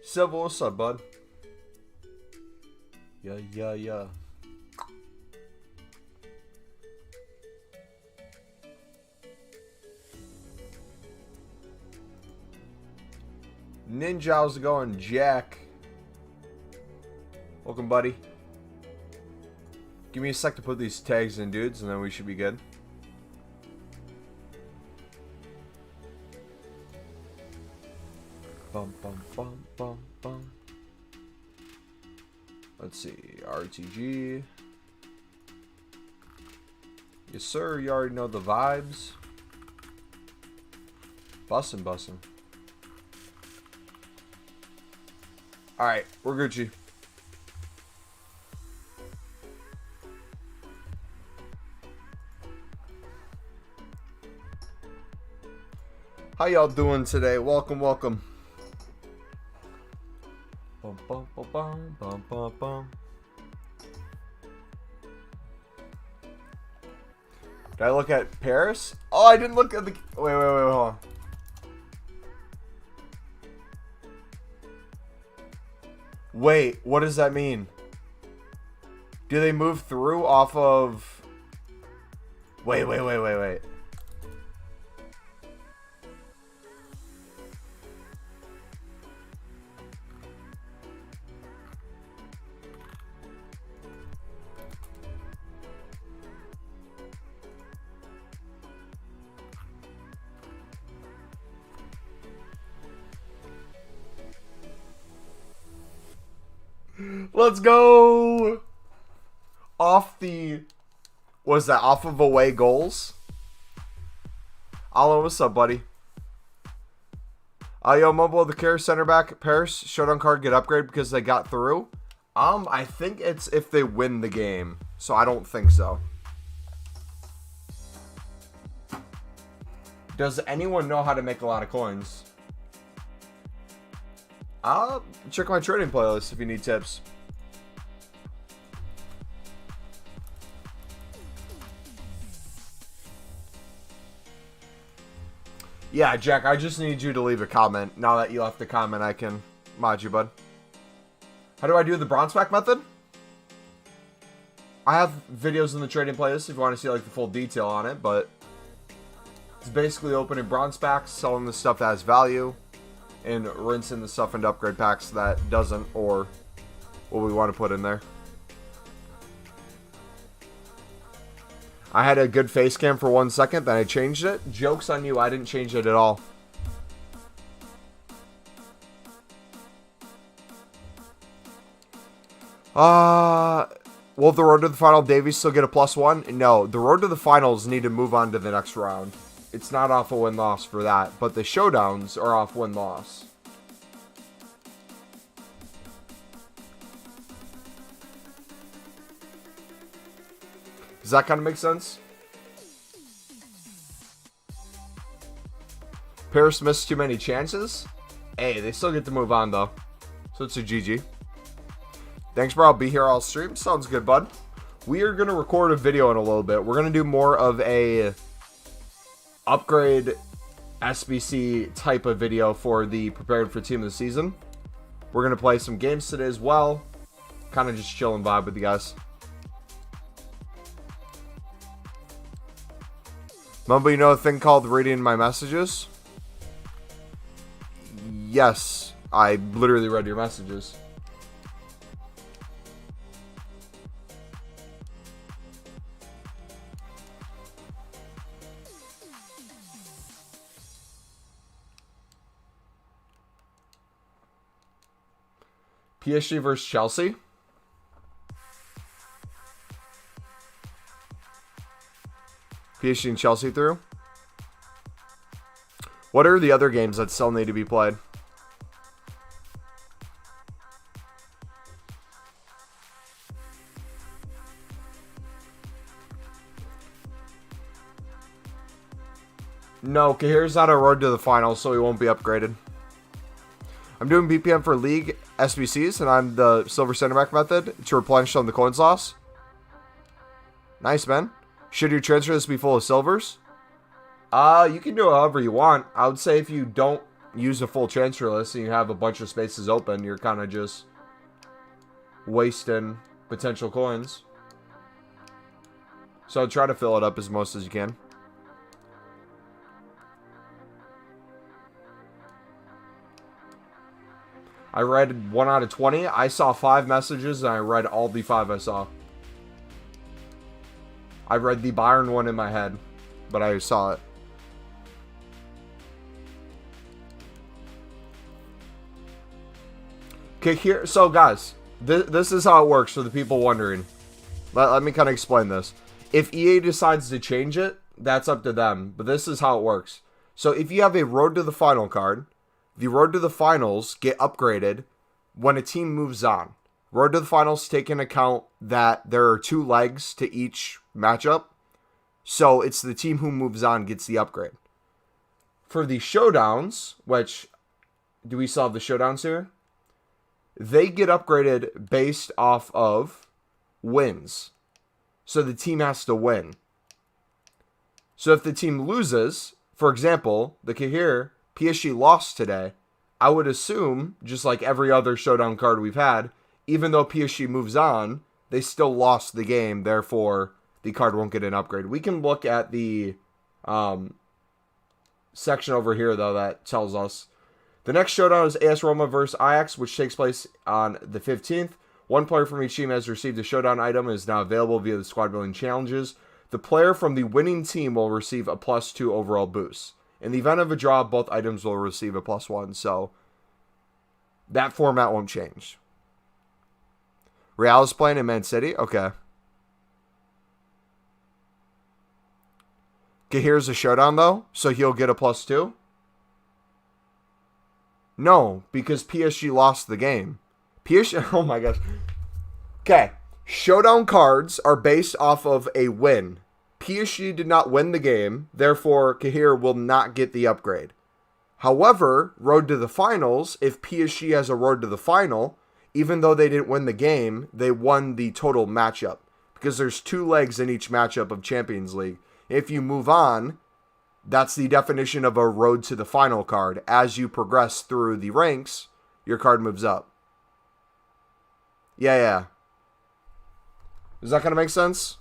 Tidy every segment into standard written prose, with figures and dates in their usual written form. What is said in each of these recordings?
Civil, what's up, bud? Yeah. Ninja, how's it going? Jack. Welcome, buddy. Give me a sec to put these tags in, dudes, and then we should be good. Bum, bum, bum, bum, bum. Let's see. RTG. Yes, sir. You already know the vibes. Bussin'. Alright, we're Gucci. How y'all doing today? Welcome. Bum, bum, bum, bum, bum, bum, bum. Did I look at Paris? Oh, I didn't look at the... Wait, hold on. Wait, what does that mean? Do they move through off of... Wait. Let's go! Off the... What is that? Off of away goals? Allo, what's up, buddy? Yo, Mumbo, the Kehrer center back, Paris, Showdown card get upgrade because they got through? I think it's if they win the game. So I don't think so. Does anyone know how to make a lot of coins? Check my trading playlist if you need tips. Yeah, Jack, I just need you to leave a comment. Now that you left a comment, I can mod you, bud. How do I do the bronze pack method? I have videos in the trading playlist if you want to see like the full detail on it, but it's basically opening bronze packs, selling the stuff that has value, and rinsing the stuff into upgrade packs that doesn't, or what we want to put in there. I had a good face cam for 1 second, then I changed it. Joke's on you, I didn't change it at all. Will the road to the final Davies still get a +1? No, the road to the finals need to move on to the next round. It's not off a win-loss for that, but the showdowns are off win-loss. Does that kind of make sense? Paris missed too many chances? Hey, they still get to move on, though. So it's a GG. Thanks, bro. I'll be here all stream. Sounds good, bud. We are going to record a video in a little bit. We're going to do more of a upgrade SBC type of video for the prepared for team of the season. We're going to play some games today as well. Kind of just chill and vibe with you guys. Mumbo, you know a thing called reading my messages? Yes, I literally read your messages. PSG versus Chelsea. PSG and Chelsea through. What are the other games that still need to be played? No, Kehir's not a road to the finals, so he won't be upgraded. I'm doing BPM for League SBCs, and I'm the silver center back method to replenish on the coins loss. Nice, man. Should your transfer list be full of silvers? You can do it however you want. I would say if you don't use a full transfer list and you have a bunch of spaces open, you're kind of just wasting potential coins. So try to fill it up as most as you can. I read 1 out of 20. I saw 5 messages and I read all the 5 I saw. I read the Bayern one in my head, but I saw it. Okay, here. So, guys, this is how it works for the people wondering. Let me kind of explain this. If EA decides to change it, that's up to them. But this is how it works. So, if you have a Road to the Final card, the Road to the Finals get upgraded when a team moves on. Road to the Finals take into account that there are 2 legs to each matchup. So, it's the team who moves on gets the upgrade. For the Showdowns, which, do we still have the Showdowns here? They get upgraded based off of wins. So the team has to win. So if the team loses, for example, the Kehrer, PSG lost today, I would assume, just like every other Showdown card we've had, even though PSG moves on, they still lost the game, therefore the card won't get an upgrade. We can look at the section over here, though, that tells us. The next showdown is AS Roma versus Ajax, which takes place on the 15th. 1 player from each team has received a showdown item and is now available via the squad building challenges. The player from the winning team will receive a +2 overall boost. In the event of a draw, both items will receive a +1, so that format won't change. Real is playing in Man City? Okay. Kehir's a showdown, though, so he'll get a +2? No, because PSG lost the game. PSG, oh my gosh. Okay, showdown cards are based off of a win. PSG did not win the game, therefore Kehrer will not get the upgrade. However, Road to the Finals, if PSG has a Road to the Final, even though they didn't win the game, they won the total matchup. Because there's 2 legs in each matchup of Champions League. If you move on, that's the definition of a Road to the Final card. As you progress through the ranks, your card moves up. Yeah. Is that going to make sense?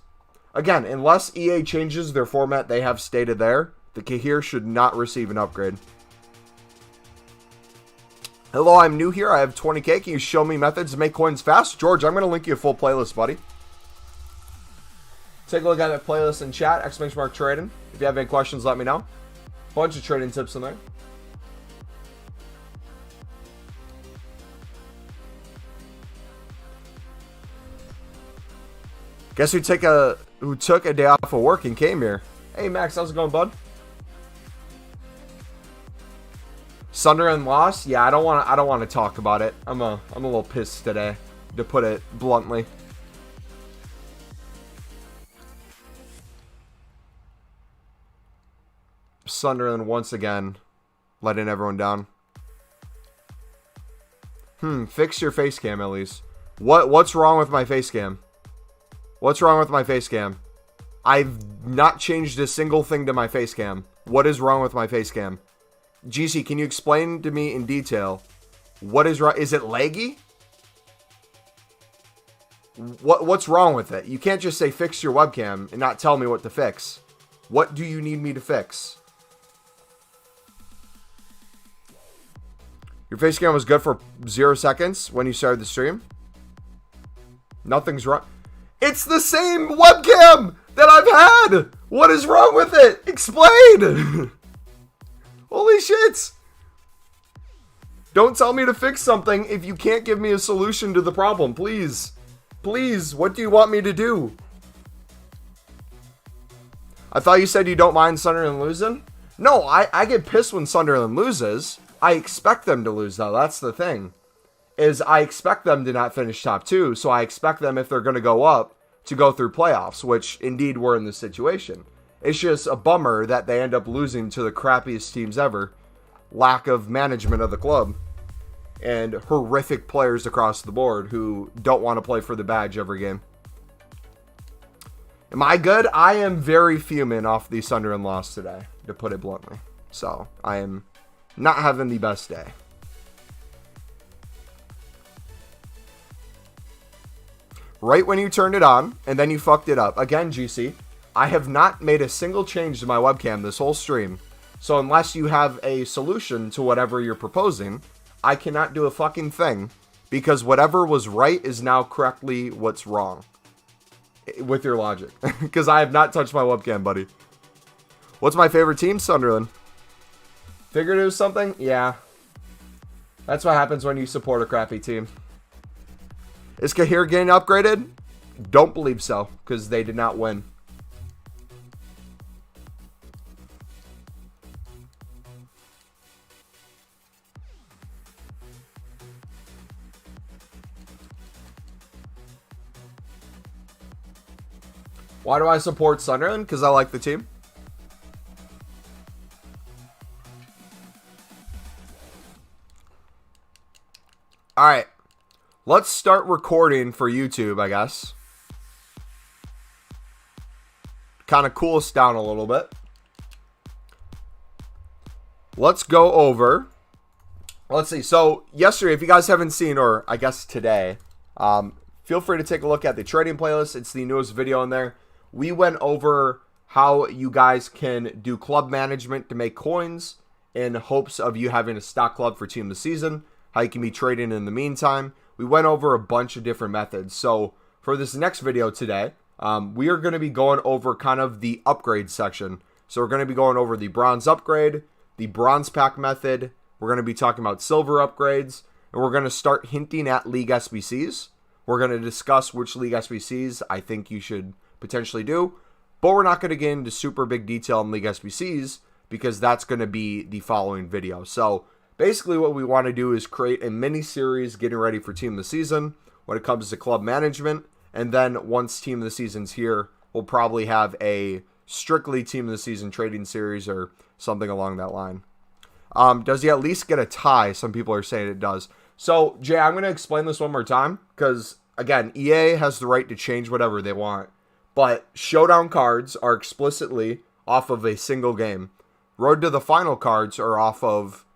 Again, unless EA changes their format they have stated there, the Kehrer should not receive an upgrade. Hello, I'm new here. I have 20k. Can you show me methods to make coins fast? George, I'm going to link you a full playlist, buddy. Take a look at that playlist in chat. !mark trading. If you have any questions, let me know. Bunch of trading tips in there. Guess who took a day off of work and came here? Hey Max, how's it going, bud? Sunderland lost? Yeah, I don't want to talk about it. I'm a little pissed today, to put it bluntly. Sunderland once again letting everyone down. Fix your face cam at least. What's wrong with my face cam? What's wrong with my face cam? I've not changed a single thing to my face cam. What is wrong with my face cam? GC, can you explain to me in detail what is wrong? Is it laggy? What's wrong with it? You can't just say fix your webcam and not tell me what to fix. What do you need me to fix? Your face cam was good for 0 seconds when you started the stream. Nothing's wrong. It's the same webcam that I've had. What is wrong with it? Explain. Holy shit. Don't tell me to fix something if you can't give me a solution to the problem, please. Please, what do you want me to do? I thought you said you don't mind Sunderland losing? No, I get pissed when Sunderland loses. I expect them to lose, though. That's the thing. Is I expect them to not finish top 2, so I expect them, if they're going to go up, to go through playoffs, which indeed we're in this situation. It's just a bummer that they end up losing to the crappiest teams ever. Lack of management of the club. And horrific players across the board who don't want to play for the badge every game. Am I good? I am very fuming off the Sunderland loss today, to put it bluntly. So, I am not having the best day. Right when you turned it on, and then you fucked it up. Again, GC, I have not made a single change to my webcam this whole stream. So unless you have a solution to whatever you're proposing, I cannot do a fucking thing. Because whatever was right is now correctly what's wrong. With your logic. Because I have not touched my webcam, buddy. What's my favorite team? Sunderland. Figured it was something? Yeah. That's what happens when you support a crappy team. Is Kehrer getting upgraded? Don't believe so, because they did not win. Why do I support Sunderland? Because I like the team. Alright. Let's start recording for YouTube, I guess. Kind of cool us down a little bit. Let's go over. Let's see. So, yesterday, if you guys haven't seen, or I guess today, feel free to take a look at the trading playlist. It's the newest video in there. We went over how you guys can do club management to make coins in hopes of you having a stock club for team of the season. How you can be trading in the meantime. We went over a bunch of different methods. So for this next video today, we are going to be going over kind of the upgrade section. So we're going to be going over the bronze upgrade, the bronze pack method. We're going to be talking about silver upgrades, and we're going to start hinting at league SBCs. We're going to discuss which league SBCs I think you should potentially do, but we're not going to get into super big detail on league SBCs because that's going to be the following video. So basically what we want to do is create a mini series getting ready for team of the season when it comes to club management, and then once team of the season's here, we'll probably have a strictly team of the season trading series or something along that line. Does he at least get a tie? Some people are saying it does. So Jay, I'm going to explain this one more time because again, EA has the right to change whatever they want. But Showdown cards are explicitly off of a single game. Road to the Final cards are off of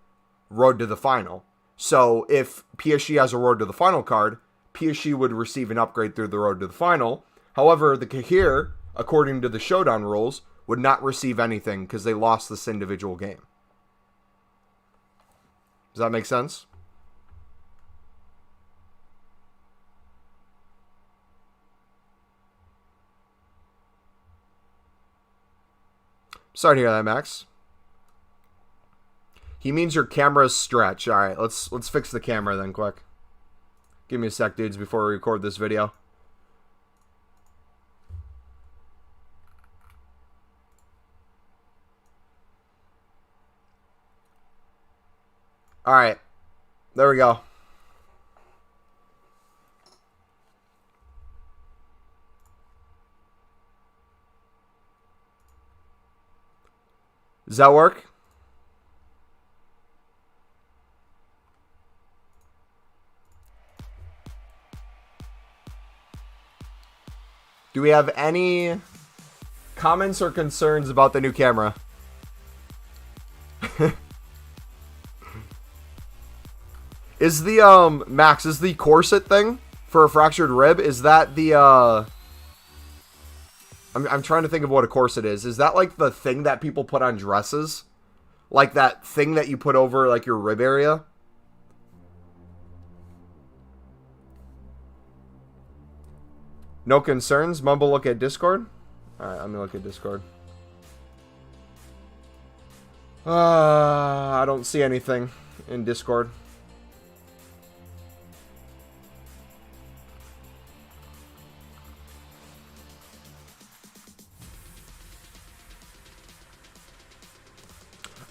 Road to the Final. So if PSG has a Road to the Final card, PSG would receive an upgrade through the Road to the Final. However, the Kehrer, according to the Showdown rules, would not receive anything because they lost this individual game. Does that make sense? Sorry to hear that, Max. He means your camera's stretch. All right, let's fix the camera then, quick. Give me a sec, dudes, before we record this video. All right, there we go. Does that work? Do we have any comments or concerns about the new camera? Is the Max, is the corset thing for a fractured rib, is that the I'm trying to think of what a corset is. Is that like the thing that people put on dresses? Like that thing that you put over like your rib area? No concerns? Mumbo, look at Discord? Alright, let me look at Discord. I don't see anything in Discord.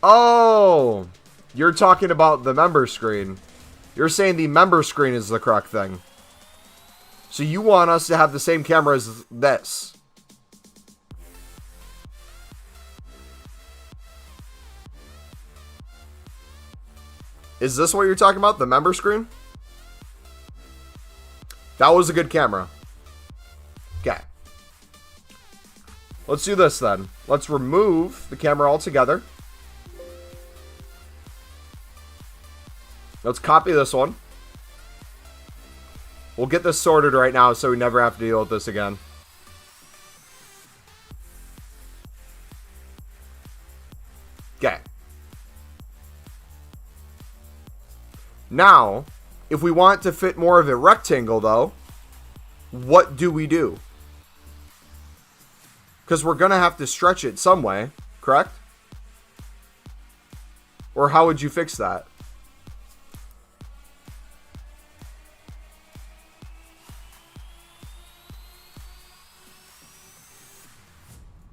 Oh, you're talking about the member screen. You're saying the member screen is the correct thing. So you want us to have the same camera as this. Is this what you're talking about? The member screen? That was a good camera. Okay. Let's do this then. Let's remove the camera altogether. Let's copy this one. We'll get this sorted right now so we never have to deal with this again. Okay. Now, if we want to fit more of a rectangle, though, what do we do? Because we're going to have to stretch it some way, correct? Or how would you fix that?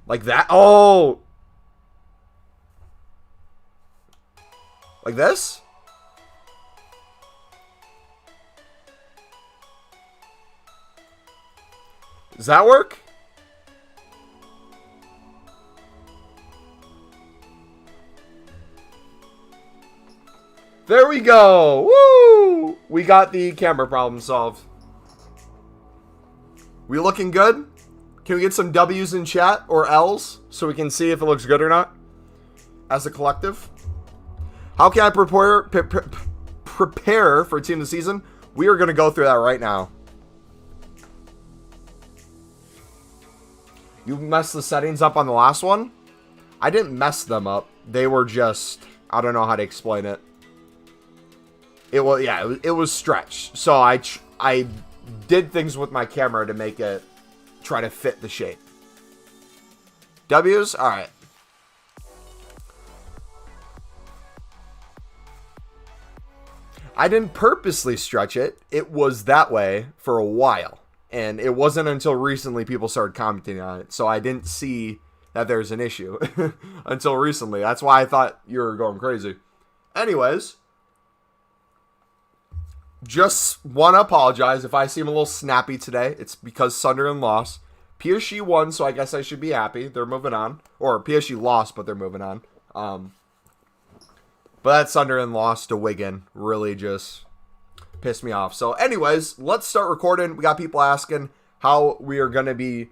Like that? Oh! Like this? Does that work? There we go. Woo! We got the camera problem solved. We looking good? Can we get some W's in chat or L's so we can see if it looks good or not as a collective? How can I prepare for Team of the Season? We are going to go through that right now. You messed the settings up on the last one? I didn't mess them up. They were just, I don't know how to explain it. It was, yeah, it was stretched. So I did things with my camera to make it try to fit the shape. W's? All right. I didn't purposely stretch it. It was that way for a while. And it wasn't until recently people started commenting on it. So I didn't see that there's an issue until recently. That's why I thought you were going crazy. Anyways, just want to apologize if I seem a little snappy today. It's because Sunderland lost. PSG won, so I guess I should be happy. They're moving on. Or PSG lost, but they're moving on. But that Sunderland loss to Wigan really just pissed me off. So anyways, let's start recording. We got people asking how we are going to be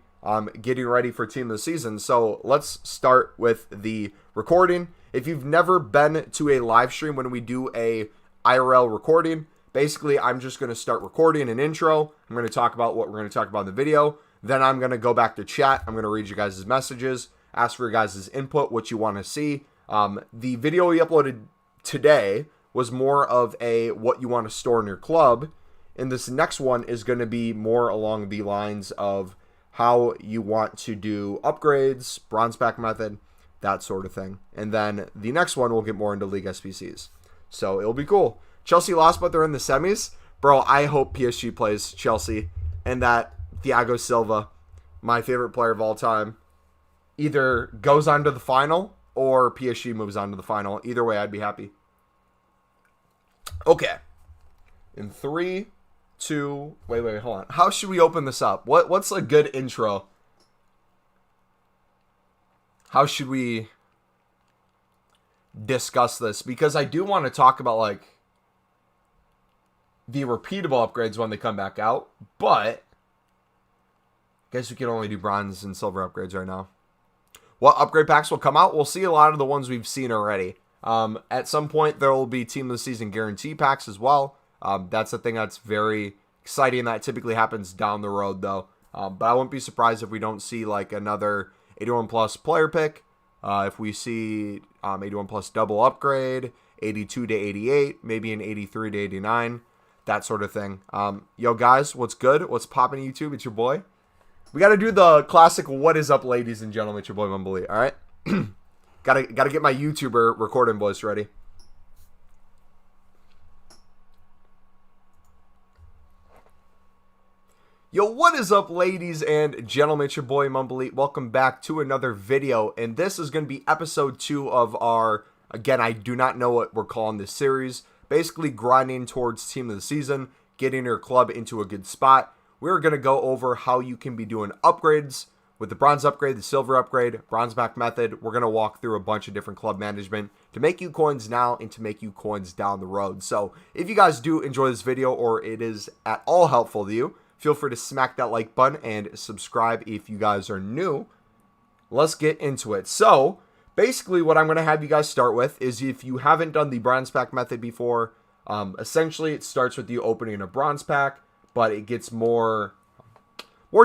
getting ready for Team of the Season. So let's start with the recording. If you've never been to a live stream when we do a IRL recording, basically I'm just going to start recording an intro. I'm going to talk about what we're going to talk about in the video. Then I'm going to go back to chat. I'm going to read you guys' messages, ask for your guys' input, what you want to see. The video we uploaded today was more of a what you want to store in your club. And this next one is going to be more along the lines of how you want to do upgrades, bronze pack method, that sort of thing. And then the next one will get more into League Sbcs. So it'll be cool. Chelsea lost, but they're in the semis. Bro, I hope PSG plays Chelsea and that Thiago Silva, my favorite player of all time, either goes on to the final or PSG moves on to the final. Either way, I'd be happy. Okay. In 3, 2... Wait, hold on. How should we open this up? What's a good intro? How should we discuss this? Because I do want to talk about, like, the repeatable upgrades when they come back out. But I guess we can only do bronze and silver upgrades right now. What upgrade packs will come out? We'll see a lot of the ones we've seen already. At some point, there will be Team of the Season guarantee packs as well. That's the thing that's very exciting. That typically happens down the road, though. But I wouldn't be surprised if we don't see like another 81 plus player pick. If we see 81 plus double upgrade, 82 to 88, maybe an 83 to 89, that sort of thing. Yo, guys, what's good? What's popping YouTube? It's your boy. We got to do the classic what is up, ladies and gentlemen. It's your boy, MumboElite. All right? Gotta get my YouTuber recording voice ready. Yo, what is up, ladies and gentlemen? It's your boy, MumboElite. Welcome back to another video. And this is going to be episode 2 of our, again, I do not know what we're calling this series. Basically, grinding towards Team of the Season, getting your club into a good spot. We're going to go over how you can be doing upgrades with the bronze upgrade, the silver upgrade, bronze pack method. We're going to walk through a bunch of different club management to make you coins now and to make you coins down the road. So if you guys do enjoy this video or it is at all helpful to you, feel free to smack that like button and subscribe if you guys are new. Let's get into it. So basically what I'm going to have you guys start with is if you haven't done the bronze pack method before, Essentially, it starts with you opening a bronze pack, but it gets more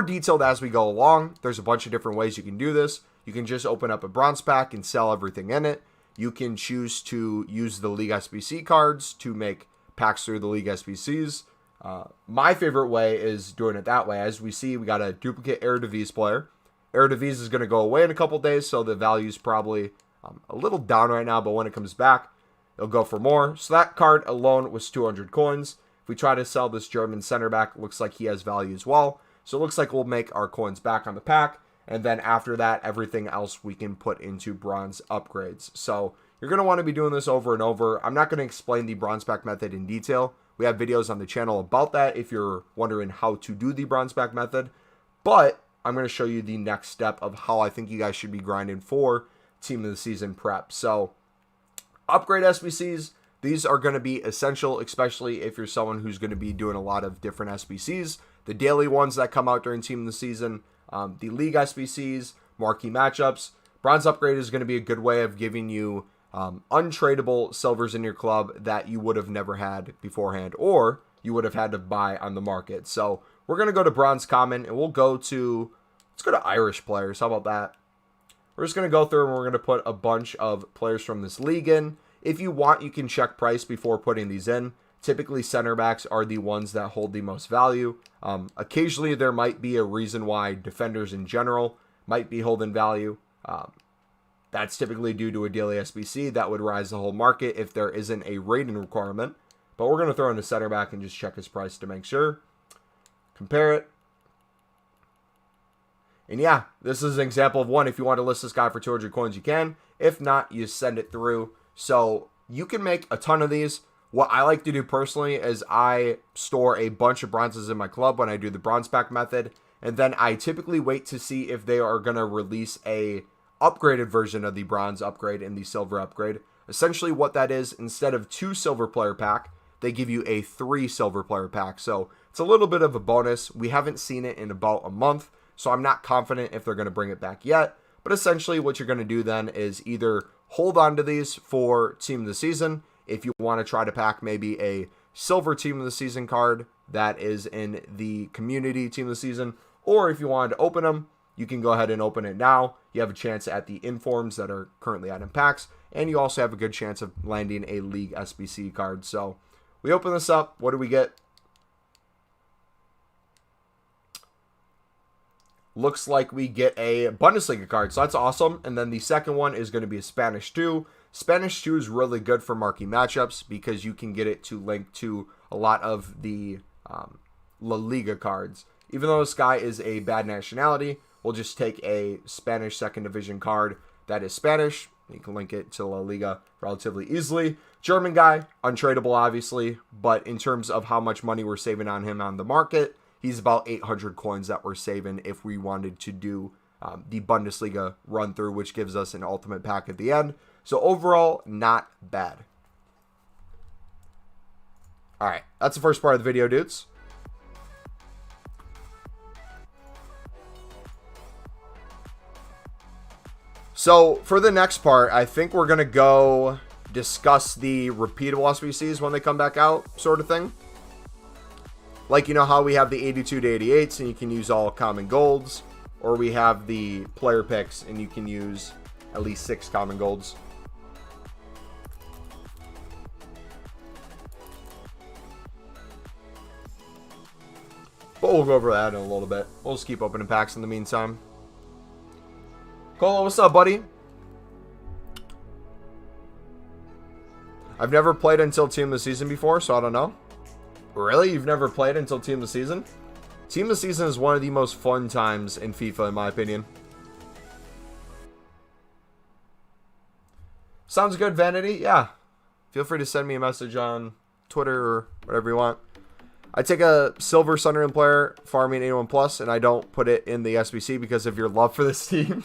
detailed as we go along. There's a bunch of different ways you can do this. You can just open up a bronze pack and sell everything in it. You can choose to use the League SBC cards to make packs through the League SBCs. My favorite way is doing it that way. As we see, we got a duplicate Eredivisie player. Eredivisie is going to go away in a couple days, so the value is probably a little down right now, but when it comes back, it'll go for more. So that card alone was 200 coins. If we try to sell this German center back, looks like he has value as well. So it looks like we'll make our coins back on the pack. And then after that, everything else we can put into bronze upgrades. So you're going to want to be doing this over and over. I'm not going to explain the bronze pack method in detail. We have videos on the channel about that if you're wondering how to do the bronze pack method. But I'm going to show you the next step of how I think you guys should be grinding for team of the season prep. So upgrade SBCs, these are going to be essential, especially if you're someone who's going to be doing a lot of different SBCs. The daily ones that come out during team of the season, the league SBCs, marquee matchups. Bronze upgrade is going to be a good way of giving you untradeable silvers in your club that you would have never had beforehand, or you would have had to buy on the market. So we're going to go to bronze common, and let's go to Irish players. How about that? We're just going to go through and we're going to put a bunch of players from this league in. If you want, you can check price before putting these in. Typically, center backs are the ones that hold the most value. Occasionally, there might be a reason why defenders in general might be holding value. That's typically due to a daily SBC. That would rise the whole market if there isn't a rating requirement. But we're going to throw in a center back and just check his price to make sure. Compare it. And yeah, this is an example of one. If you want to list this guy for 200 coins, you can. If not, you send it through. So you can make a ton of these. What I like to do personally is I store a bunch of bronzes in my club when I do the bronze pack method. And then I typically wait to see if they are going to release a upgraded version of the bronze upgrade and the silver upgrade. Essentially what that is, instead of 2 silver player pack, they give you a 3 silver player pack. So it's a little bit of a bonus. We haven't seen it in about a month, so I'm not confident if they're going to bring it back yet. But essentially what you're going to do then is either hold on to these for team of the season. If you want to try to pack maybe a silver team of the season card that is in the community team of the season, or if you wanted to open them, you can go ahead and open it now. You have a chance at the informs that are currently out in packs, and you also have a good chance of landing a league SBC card. So we open this up. What do we get? Looks like we get a Bundesliga card, so that's awesome. And then the second one is going to be a Spanish 2. Spanish 2 is really good for marquee matchups because you can get it to link to a lot of the La Liga cards. Even though this guy is a bad nationality, we'll just take a Spanish second division card that is Spanish. You can link it to La Liga relatively easily. German guy, untradeable obviously, but in terms of how much money we're saving on him on the market, he's about 800 coins that we're saving if we wanted to do the Bundesliga run through, which gives us an ultimate pack at the end. So overall, not bad. All right, that's the first part of the video, dudes. So for the next part, I think we're going to go discuss the repeatable SBCs when they come back out, sort of thing. Like, you know how we have the 82 to 88s and you can use all common golds, or we have the player picks and you can use at least 6 common golds. But we'll go over that in a little bit. We'll just keep opening packs in the meantime. Colo, what's up, buddy? I've never played until Team of the Season before, so I don't know. Really? You've never played until Team of the Season? Team of the Season is one of the most fun times in FIFA, in my opinion. Sounds good, Vanity? Yeah. Feel free to send me a message on Twitter or whatever you want. I take a silver Sunderland player, farming 81 plus, and I don't put it in the SBC because of your love for this team.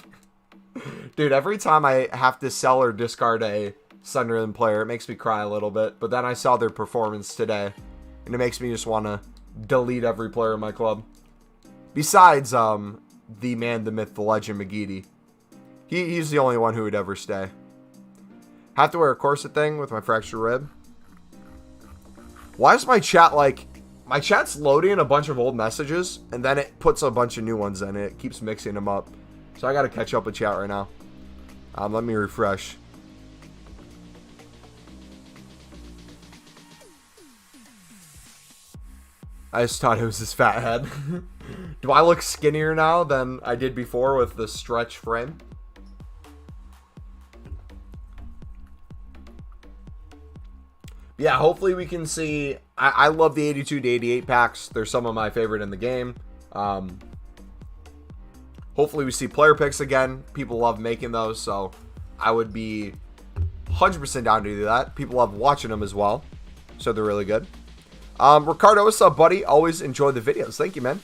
Dude, every time I have to sell or discard a Sunderland player, it makes me cry a little bit. But then I saw their performance today, and it makes me just want to delete every player in my club. Besides, the man, the myth, the legend, McGeady. He's the only one who would ever stay. Have to wear a corset thing with my fractured rib. Why is my chat like... My chat's loading a bunch of old messages, and then it puts a bunch of new ones in. It keeps mixing them up. So I gotta catch up with chat right now. Let me refresh. I just thought it was his fat head. Do I look skinnier now than I did before with the stretch frame? Yeah, hopefully we can see... I love the 82 to 88 packs. They're some of my favorite in the game. Hopefully we see player picks again. People love making those, so I would be 100% down to do that. People love watching them as well, so they're really good. Ricardo, what's up, buddy? Always enjoy the videos. Thank you, man.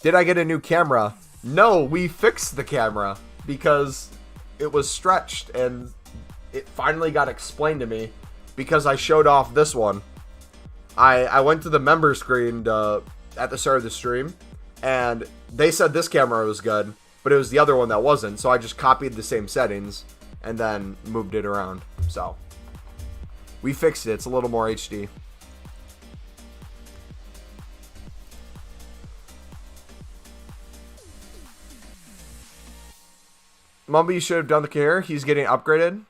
Did I get a new camera? No, we fixed the camera because it was stretched, and it finally got explained to me because I showed off this one. I went to the member screen at the start of the stream, and they said this camera was good, but it was the other one that wasn't, so I just copied the same settings and then moved it around. So we fixed it. It's a little more HD. Mumbo, you should have done the Kehrer. He's getting upgraded.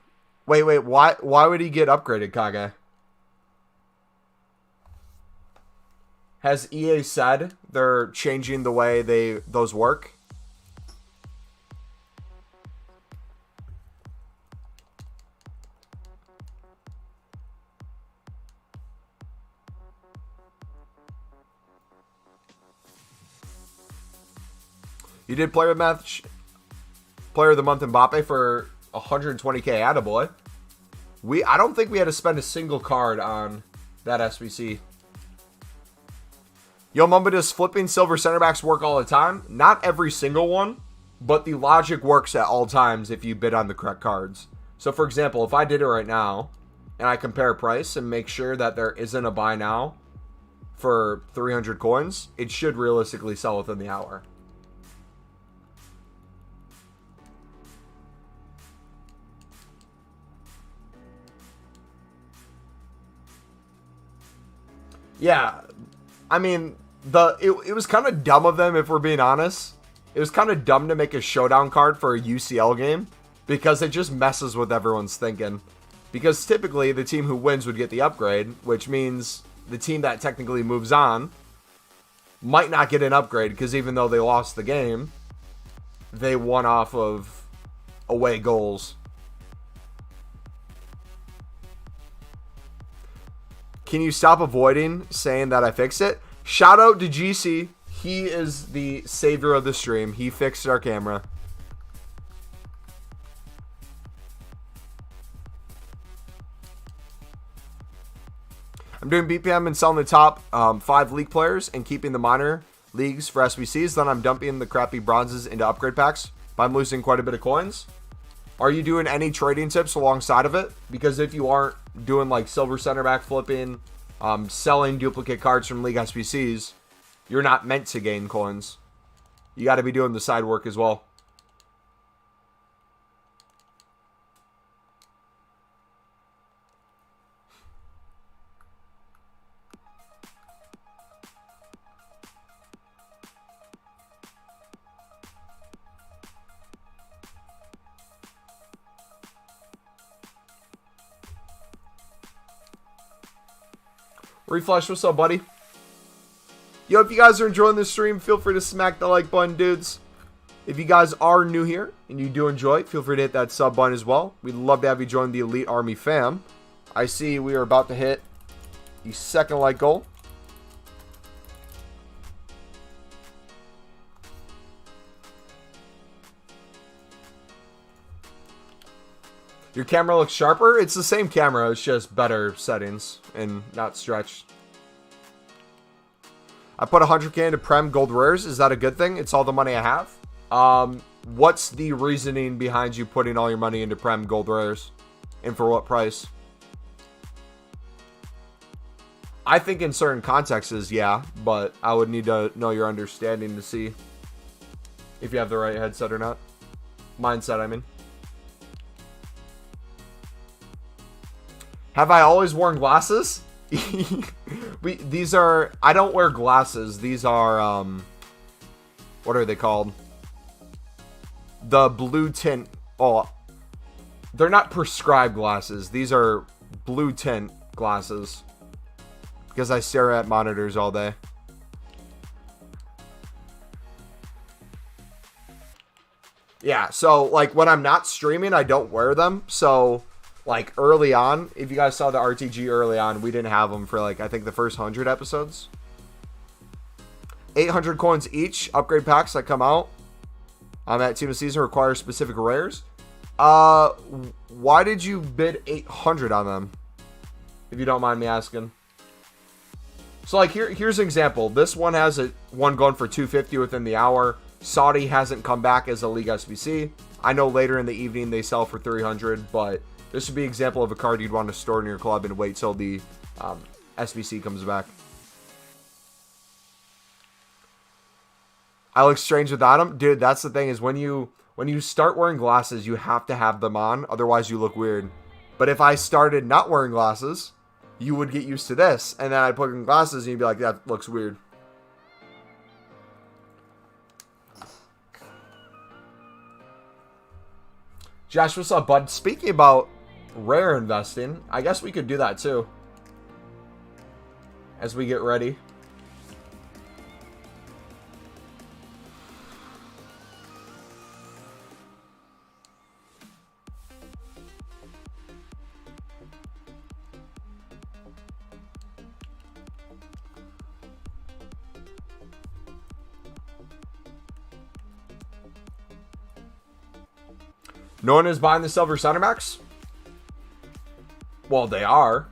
Wait, why would he get upgraded, Kage? Has EA said they're changing the way those work? You did player of the month Mbappe for 120k. Attaboy. I don't think we had to spend a single card on that SBC. Yo, Mumbo, does flipping silver center backs work all the time? Not every single one, but the logic works at all times if you bid on the correct cards. So, for example, if I did it right now, and I compare price and make sure that there isn't a buy now for 300 coins, it should realistically sell within the hour. Yeah, I mean, it was kind of dumb of them, if we're being honest. It was kind of dumb to make a showdown card for a UCL game because it just messes with everyone's thinking. Because typically the team who wins would get the upgrade, which means the team that technically moves on might not get an upgrade because even though they lost the game, they won off of away goals. Can you stop avoiding saying that I fixed it? Shout out to GC. He is the savior of the stream. He fixed our camera. I'm doing BPM and selling the top 5 league players and keeping the minor leagues for SBCs. Then I'm dumping the crappy bronzes into upgrade packs. But I'm losing quite a bit of coins. Are you doing any trading tips alongside of it? Because if you aren't doing like silver center back flipping, selling duplicate cards from League SBCs, you're not meant to gain coins. You got to be doing the side work as well. Reflesh, what's up, buddy? Yo, if you guys are enjoying this stream, feel free to smack the like button, dudes. If you guys are new here and you do enjoy it, feel free to hit that sub button as well. We'd love to have you join the Elite Army fam. I see we are about to hit the second like goal. Your camera looks sharper? It's the same camera, it's just better settings and not stretched. I put 100k into Prem Gold Rares. Is that a good thing? It's all the money I have. What's the reasoning behind you putting all your money into Prem Gold Rares? And for what price? I think in certain contexts, yeah, but I would need to know your understanding to see if you have the right headset or not. Mindset, I mean. Have I always worn glasses? These are, I don't wear glasses. These are, what are they called? The blue tint. Oh, they're not prescribed glasses. These are blue tint glasses. Because I stare at monitors all day. Yeah, so, like, when I'm not streaming, I don't wear them. So, like, early on, if you guys saw the RTG early on, we didn't have them for, like, I think the first 100 episodes. 800 coins each, upgrade packs that come out on that team of season require specific rares. Why did you bid 800 on them? If you don't mind me asking. So, like, here's an example. This one has one going for 250 within the hour. Saudi hasn't come back as a League SBC. I know later in the evening they sell for 300, but this would be an example of a card you'd want to store in your club and wait till the SBC comes back. I look strange without them. Dude, that's the thing is when you start wearing glasses, you have to have them on. Otherwise, you look weird. But if I started not wearing glasses, you would get used to this. And then I'd put in glasses and you'd be like, that looks weird. Josh, what's up, bud? Speaking about rare investing, I guess we could do that too. As we get ready. No one is buying the silver center backs? Well, they are.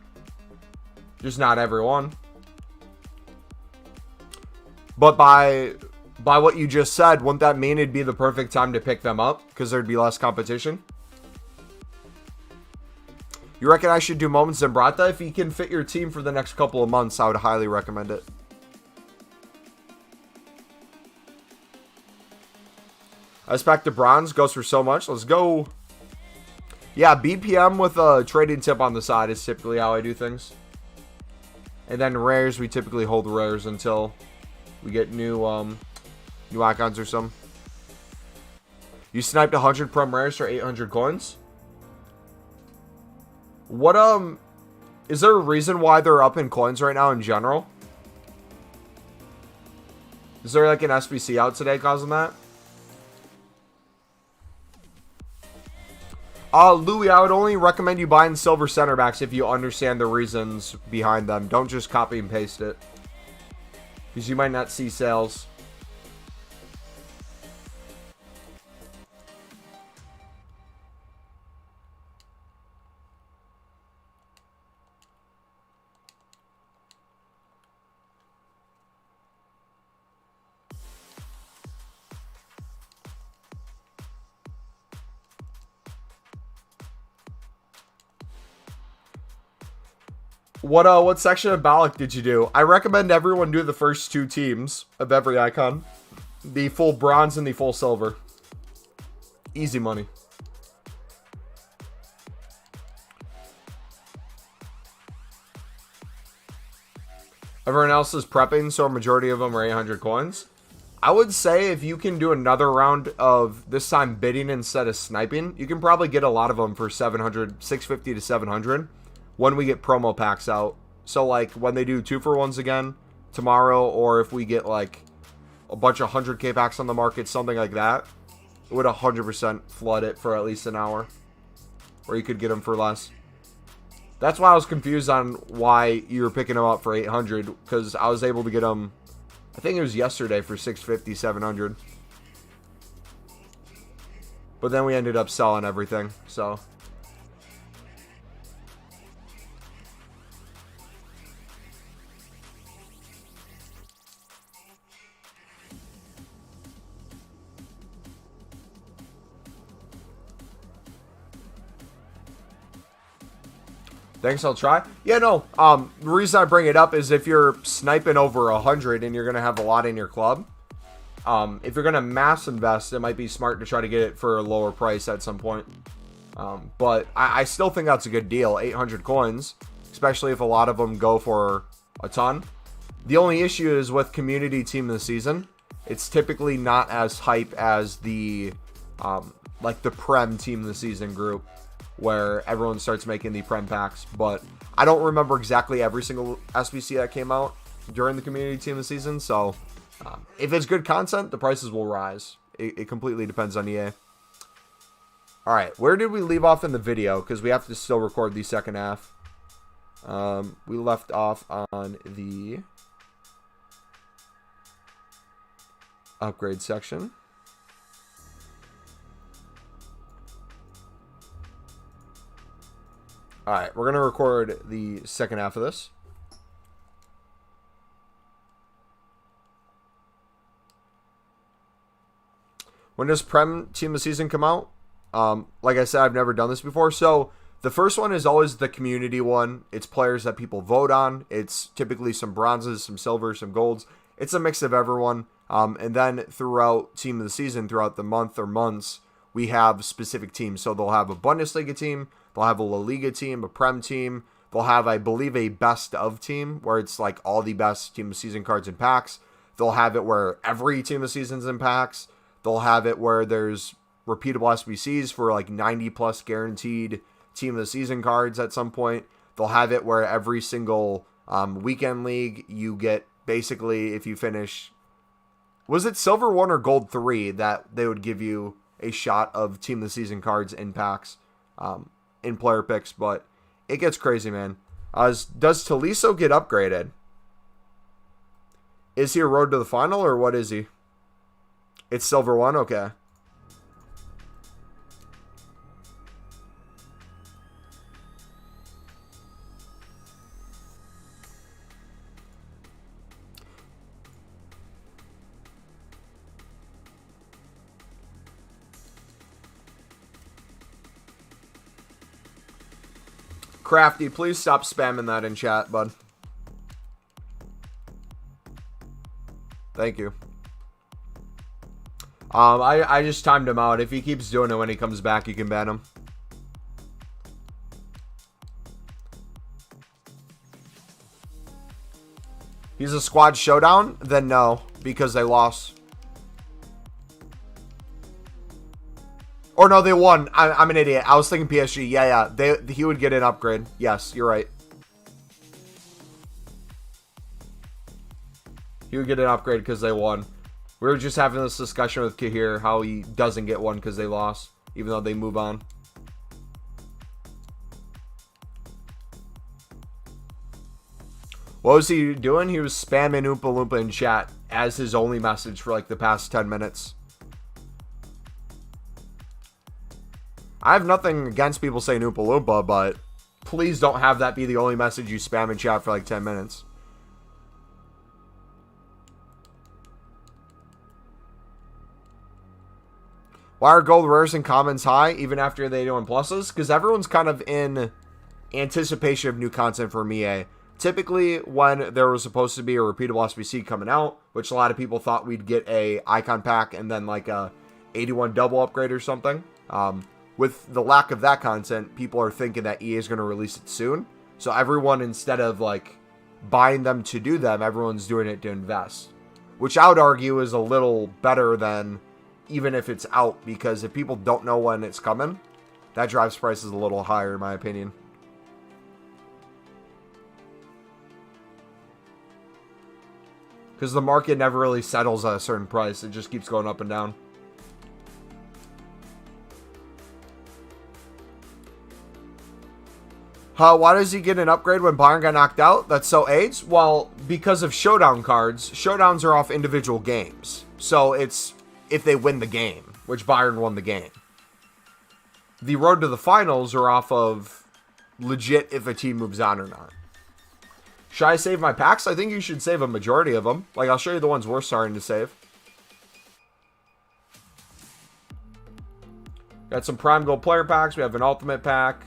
Just not everyone. But by what you just said, wouldn't that mean it'd be the perfect time to pick them up? Because there'd be less competition? You reckon I should do Moments Zimbrata? If he can fit your team for the next couple of months, I would highly recommend it. I expect the bronze goes for so much. Let's go. Yeah, BPM with a trading tip on the side is typically how I do things. And then rares, we typically hold rares until we get new icons or some. You sniped 100 prom rares for 800 coins. What is there a reason why they're up in coins right now in general? Is there like an SBC out today causing that? Louis, I would only recommend you buying silver center backs if you understand the reasons behind them. Don't just copy and paste it. Because you might not see sales. What section of Balak did you do? I recommend everyone do the first two teams of every icon. The full bronze and the full silver. Easy money. Everyone else is prepping, so a majority of them are 800 coins. I would say if you can do another round of, this time, bidding instead of sniping, you can probably get a lot of them for 700, 650 to 700. When we get promo packs out. So, like, when they do 2-for-1s again tomorrow, or if we get, like, a bunch of 100k packs on the market, something like that, it would 100% flood it for at least an hour. Or you could get them for less. That's why I was confused on why you were picking them up for 800, because I was able to get them, I think it was yesterday, for 650, 700. But then we ended up selling everything, so... Thanks, I'll try. Yeah, no, the reason I bring it up is if you're sniping over 100 and you're going to have a lot in your club, if you're going to mass invest, it might be smart to try to get it for a lower price at some point. But I still think that's a good deal, 800 coins, especially if a lot of them go for a ton. The only issue is with community team of the season, it's typically not as hype as the like the Prem team of the season group, where everyone starts making the Prem packs. But I don't remember exactly every single SBC that came out during the community team of the season. So if it's good content, the prices will rise. It completely depends on EA. All right, where did we leave off in the video? Because we have to still record the second half. We left off on the upgrade section. All right, we're going to record the second half of this. When does Prem Team of the Season come out? Like I said, I've never done this before. So the first one is always the community one. It's players that people vote on. It's typically some bronzes, some silvers, some golds. It's a mix of everyone. And then throughout Team of the Season, throughout the month or months, we have specific teams. So they'll have a Bundesliga team. They'll have a La Liga team, a Prem team. They'll have, I believe, a best of team where it's like all the best Team of the Season cards in packs. They'll have it where every Team of the Season's in packs. They'll have it where there's repeatable SBCs for like 90 plus guaranteed Team of the Season cards at some point. They'll have it where every single weekend league you get basically, if you finish, was it silver 1 or gold 3, that they would give you a shot of Team of the Season cards in packs in player picks. But it gets crazy, man. Does Tolisso get upgraded? Is he a road to the final or what is he? It's silver 1? Okay. Crafty, please stop spamming that in chat, bud. Thank you. I just timed him out. If he keeps doing it when he comes back, you can ban him. He's a squad showdown? Then no, because they lost. Or no, they won. I'm an idiot. I was thinking PSG. Yeah. He would get an upgrade. Yes, you're right. He would get an upgrade because they won. We were just having this discussion with Kehrer, how he doesn't get one because they lost, even though they move on. What was he doing? He was spamming Oompa Loompa in chat as his only message for like the past 10 minutes. I have nothing against people saying Oompa Loompa, but please don't have that be the only message you spam in chat for like 10 minutes. Why are gold rares and commons high even after they doing pluses? Because everyone's kind of in anticipation of new content from EA. Typically, when there was supposed to be a repeatable SBC coming out, which a lot of people thought we'd get a icon pack and then like a 81 double upgrade or something. With the lack of that content, people are thinking that EA is going to release it soon. So everyone, instead of like buying them to do them, everyone's doing it to invest. Which I would argue is a little better than even if it's out, because if people don't know when it's coming, that drives prices a little higher in my opinion. Because the market never really settles at a certain price. It just keeps going up and down. Why does he get an upgrade when Bayern got knocked out? That's so AIDS? Well, because of Showdown cards. Showdowns are off individual games. So it's if they win the game, which Bayern won the game. The road to the finals are off of legit if a team moves on or not. Should I save my packs? I think you should save a majority of them. Like, I'll show you the ones we're starting to save. Got some Prime Gold player packs. We have an Ultimate pack.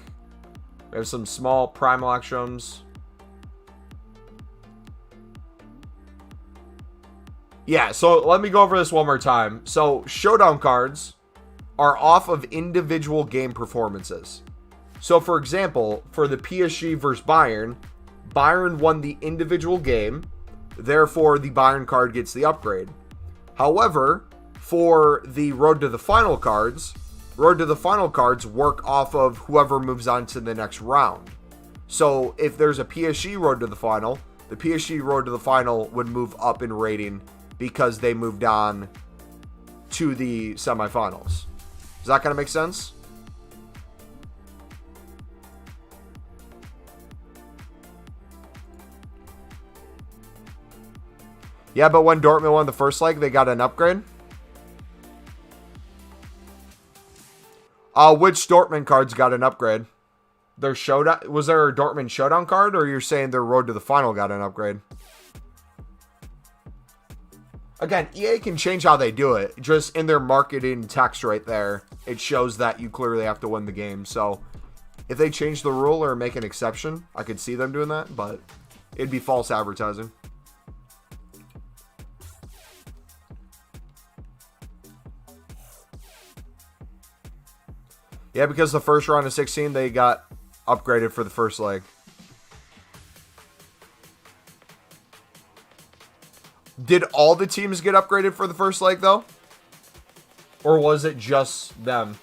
We have some small Prime Electrums. Yeah, so let me go over this one more time. So, Showdown cards are off of individual game performances. So, for example, for the PSG versus Bayern, Bayern won the individual game, therefore the Bayern card gets the upgrade. However, for the Road to the Final cards work off of whoever moves on to the next round. So if there's a PSG Road to the Final, the PSG Road to the Final would move up in rating because they moved on to the semifinals. Is that going to make sense? Yeah, but when Dortmund won the first leg, they got an upgrade. Which Dortmund cards got an upgrade? Their Showdown, was there a Dortmund Showdown card, or you're saying their Road to the Final got an upgrade? Again, EA can change how they do it. Just in their marketing text right there, it shows that you clearly have to win the game. So if they change the rule or make an exception, I could see them doing that, but it'd be false advertising. Yeah, because the first round of 16, they got upgraded for the first leg. Did all the teams get upgraded for the first leg, though? Or was it just them?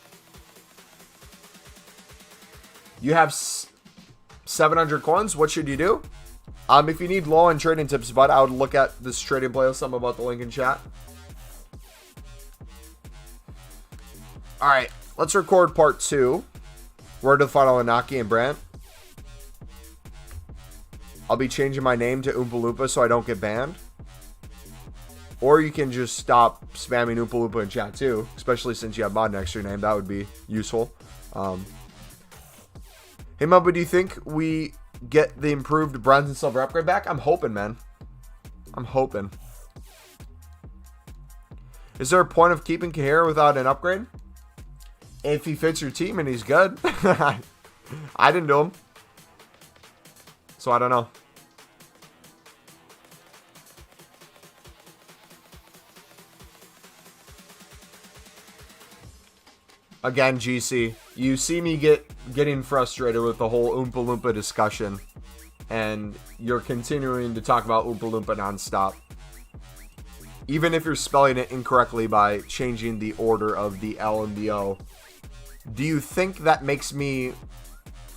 You have 700 coins. What should you do? If you need low-end trading tips, bud, I would look at this trading playlist. I'm about the link in chat. All right, let's record part 2. Word to the Final Inaki and Brandt. I'll be changing my name to Oompa Loompa so I don't get banned. Or you can just stop spamming Oompa Loompa in chat too, especially since you have mod next to your name. That would be useful. Hey, Mumbo, do you think we get the improved bronze and silver upgrade back? I'm hoping, man. I'm hoping. Is there a point of keeping Kehrer without an upgrade? If he fits your team and he's good. I didn't do him. So I don't know. Again, GC, you see me getting frustrated with the whole Oompa Loompa discussion, and you're continuing to talk about Oompa Loompa nonstop. Even if you're spelling it incorrectly by changing the order of the L and the O. Do you think that makes me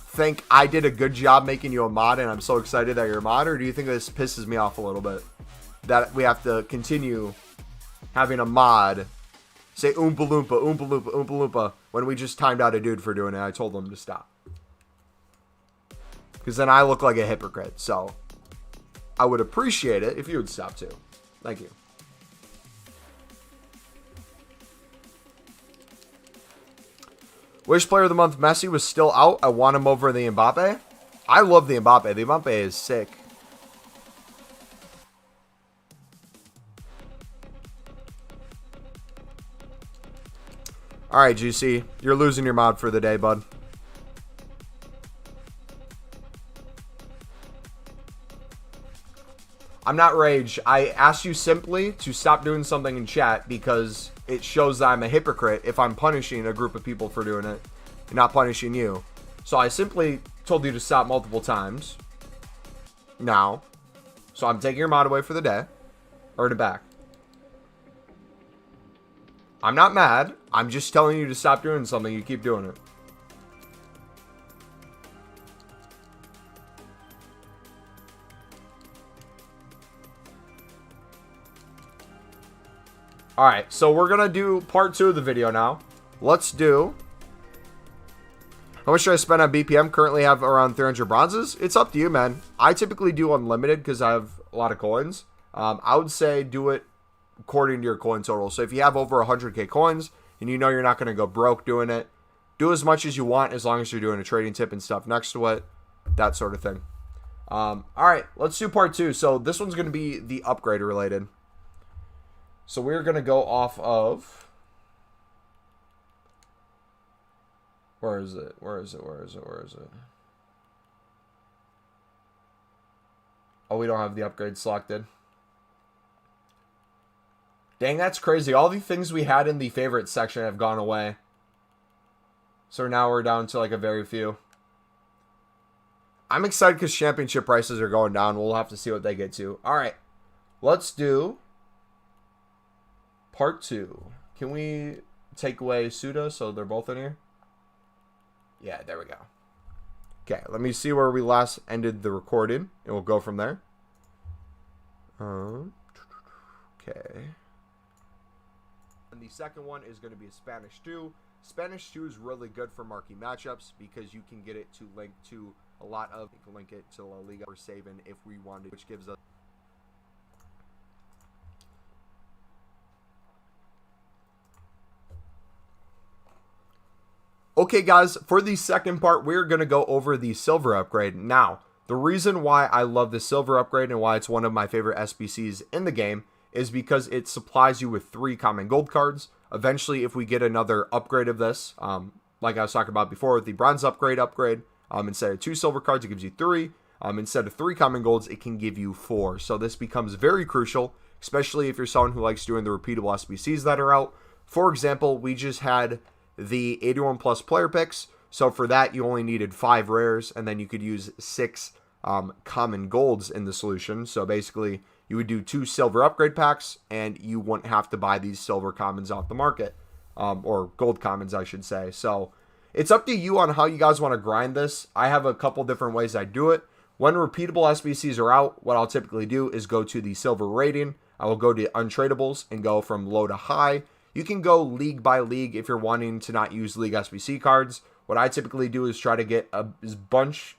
think I did a good job making you a mod and I'm so excited that you're a mod, or do you think this pisses me off a little bit? That we have to continue having a mod say Oompa Loompa, Oompa Loompa, Oompa Loompa, when we just timed out a dude for doing it. I told him to stop. Because then I look like a hypocrite. So I would appreciate it if you would stop too. Thank you. Wish player of the month Messi was still out. I want him over the Mbappe. I love the Mbappe. The Mbappe is sick. All right, GC, you're losing your mod for the day, bud. I'm not rage. I asked you simply to stop doing something in chat because it shows that I'm a hypocrite if I'm punishing a group of people for doing it and not punishing you. So I simply told you to stop multiple times. Now. So I'm taking your mod away for the day. Or to back. I'm not mad. I'm just telling you to stop doing something. You keep doing it. Alright, so we're going to do part 2 of the video now. Let's do... How much should I spend on BPM? Currently have around 300 bronzes. It's up to you, man. I typically do unlimited because I have a lot of coins. I would say do it according to your coin total. So if you have over 100k coins and you know you're not going to go broke doing it, do as much as you want as long as you're doing a trading tip and stuff next to it. That sort of thing. Alright, let's do part 2. So this one's going to be the upgrade related. So we're going to go off of... Where is it? Where is it? Where is it? Where is it? Oh, we don't have the upgrade selected. Dang, that's crazy. All the things we had in the favorite section have gone away. So now we're down to like a very few. I'm excited because championship prices are going down. We'll have to see what they get to. All right, let's do part 2. Can we take away Suda so they're both in here? Yeah, there we go. Okay, let me see where we last ended the recording, and we'll go from there. Okay. And the second one is going to be a Spanish 2. Spanish 2 is really good for marquee matchups because you can get it to link to a lot of, you can link it to La Liga or Savin if we wanted, which gives us. Okay guys, for the second part, we're going to go over the silver upgrade. Now, the reason why I love the silver upgrade and why it's one of my favorite SBCs in the game is because it supplies you with 3 common gold cards. Eventually, if we get another upgrade of this, like I was talking about before with the bronze upgrade, instead of 2 silver cards, it gives you 3. Instead of 3 common golds, it can give you 4. So this becomes very crucial, especially if you're someone who likes doing the repeatable SBCs that are out. For example, we just had the 81 plus player picks. So for that, you only needed 5 rares, and then you could use 6 common golds in the solution. So basically, you would do 2 silver upgrade packs, and you wouldn't have to buy these silver commons off the market, or gold commons, I should say. So it's up to you on how you guys want to grind this. I have a couple different ways I do it. When repeatable SBCs are out, what I'll typically do is go to the silver rating. I will go to untradables and go from low to high. You can go league by league if you're wanting to not use league SBC cards. What I typically do is try to get a bunch.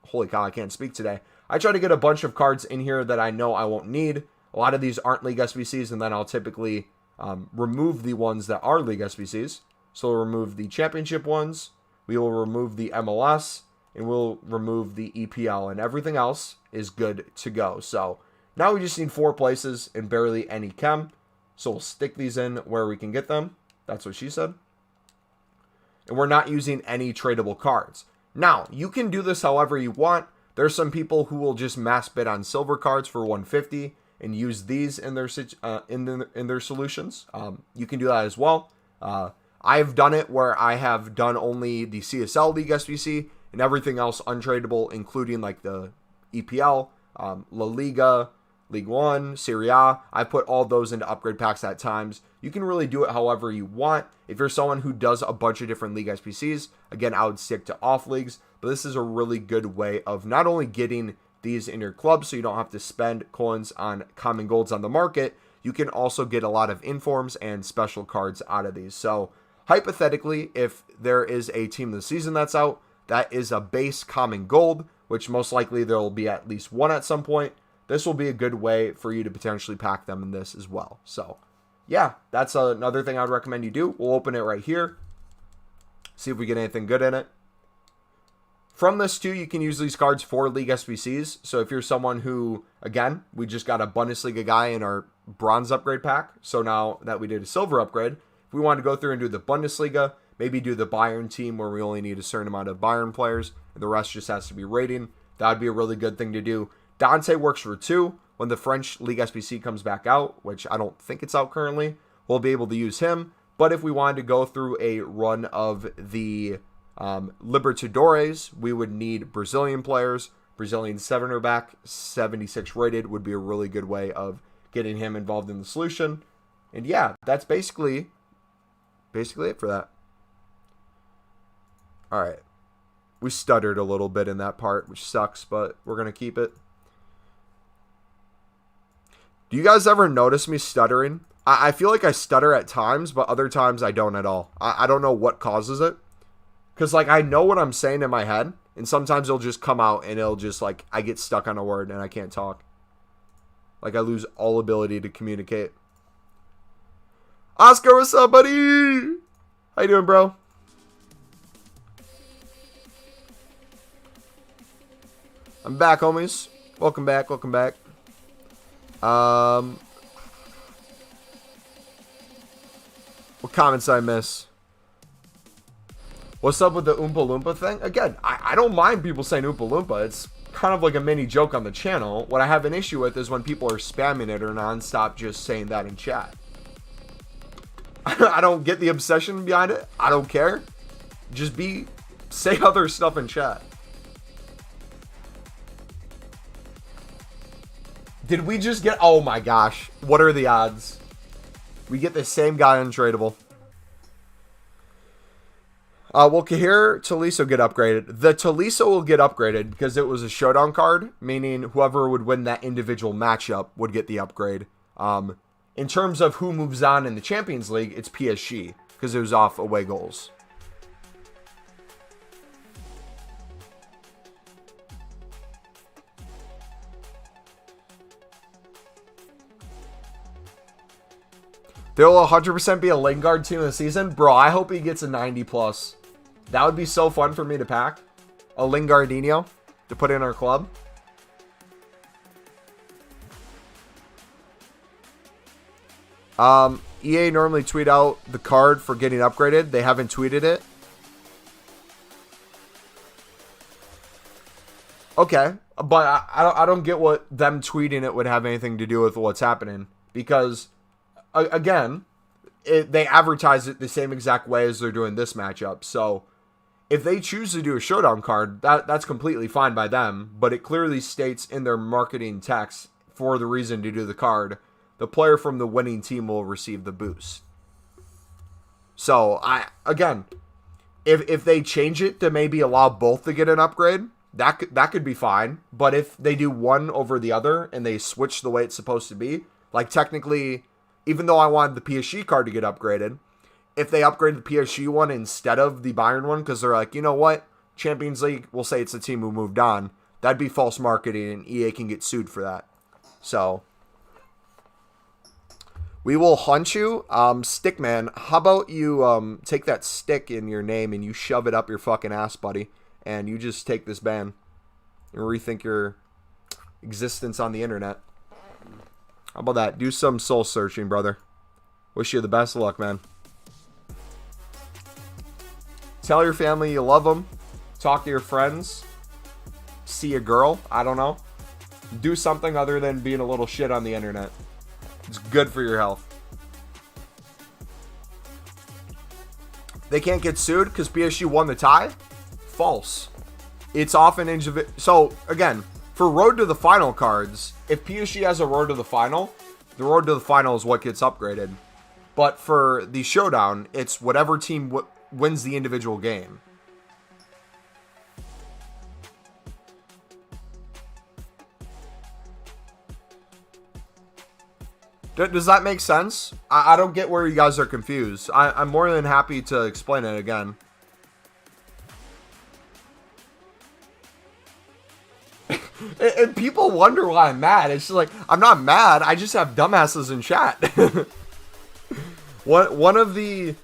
Holy cow, I can't speak today. I try to get a bunch of cards in here that I know I won't need. A lot of these aren't league SBCs, and then I'll typically remove the ones that are league SBCs. So we'll remove the championship ones. We will remove the MLS, and we'll remove the EPL, and everything else is good to go. So now we just need 4 places and barely any chem. So we'll stick these in where we can get them. That's what she said. And we're not using any tradable cards. Now, you can do this however you want. There's some people who will just mass bid on silver cards for 150 and use these in their solutions. You can do that as well. I've done it where I have done only the CSL League SBC and everything else untradable, including like the EPL, La Liga, League 1, Serie A. I put all those into upgrade packs at times. You can really do it however you want. If you're someone who does a bunch of different league SBCs, again, I would stick to off leagues. But this is a really good way of not only getting these in your club so you don't have to spend coins on common golds on the market, you can also get a lot of informs and special cards out of these. So hypothetically, if there is a team of the season that's out, that is a base common gold, which most likely there will be at least one at some point. This will be a good way for you to potentially pack them in this as well. So yeah, that's another thing I'd recommend you do. We'll open it right here. See if we get anything good in it. From this too, you can use these cards for League SBCs. So if you're someone who, again, we just got a Bundesliga guy in our bronze upgrade pack. So now that we did a silver upgrade, if we want to go through and do the Bundesliga, maybe do the Bayern team where we only need a certain amount of Bayern players and the rest just has to be rating, that would be a really good thing to do. Dante works for 2. When the French League SBC comes back out, which I don't think it's out currently, we'll be able to use him. But if we wanted to go through a run of the Libertadores, we would need Brazilian players. Brazilian 7er back, 76 rated would be a really good way of getting him involved in the solution. And yeah, that's basically it for that. All right. We stuttered a little bit in that part, which sucks, but we're going to keep it. Do you guys ever notice me stuttering? I feel like I stutter at times, but other times I don't at all. I don't know what causes it. Because, like, I know what I'm saying in my head, and sometimes it'll just come out, and it'll just, like, I get stuck on a word, and I can't talk. Like, I lose all ability to communicate. Oscar, what's up, buddy? How you doing, bro? I'm back, homies. Welcome back, welcome back. What comments I miss? What's up with the Oompa Loompa thing? Again, I don't mind people saying Oompa Loompa. It's kind of like a mini joke on the channel. What I have an issue with is when people are spamming it or nonstop just saying that in chat. I don't get the obsession behind it. I don't care. Just say other stuff in chat. Did we just get... Oh my gosh. What are the odds? We get the same guy untradeable. Will Kehrer Tolisso get upgraded? The Tolisso will get upgraded because it was a showdown card, meaning whoever would win that individual matchup would get the upgrade. In terms of who moves on in the Champions League, it's PSG because it was off away goals. There will 100% be a Lingard team of the season. Bro, I hope he gets a 90 plus. That would be so fun for me to pack. A Lingardinho to put in our club. EA normally tweet out the card for getting upgraded. They haven't tweeted it. Okay, but I don't get what them tweeting it would have anything to do with what's happening. Because, again, they advertise it the same exact way as they're doing this matchup. So, if they choose to do a showdown card, that's completely fine by them. But it clearly states in their marketing text for the reason to do the card, the player from the winning team will receive the boost. So, again, if they change it to maybe allow both to get an upgrade, that could be fine. But if they do one over the other and they switch the way it's supposed to be, like technically, even though I wanted the PSG card to get upgraded, if they upgrade the PSG one instead of the Bayern one, because they're like, you know what, Champions League, we'll say it's the team who moved on, that'd be false marketing and EA can get sued for that. So, we will hunt you. Stickman, how about you take that stick in your name and you shove it up your fucking ass, buddy, and you just take this ban and rethink your existence on the internet. How about that? Do some soul searching, brother. Wish you the best of luck, man. Tell your family you love them. Talk to your friends. See a girl. I don't know. Do something other than being a little shit on the internet. It's good for your health. They can't get sued because PSG won the tie? False. It's often individual. So, again, for Road to the Final cards, if PSG has a Road to the Final, the Road to the Final is what gets upgraded. But for the Showdown, it's whatever team wins the individual game. Does that make sense? I don't get where you guys are confused. I'm more than happy to explain it again. And people wonder why I'm mad. It's just like, I'm not mad. I just have dumbasses in chat. One of the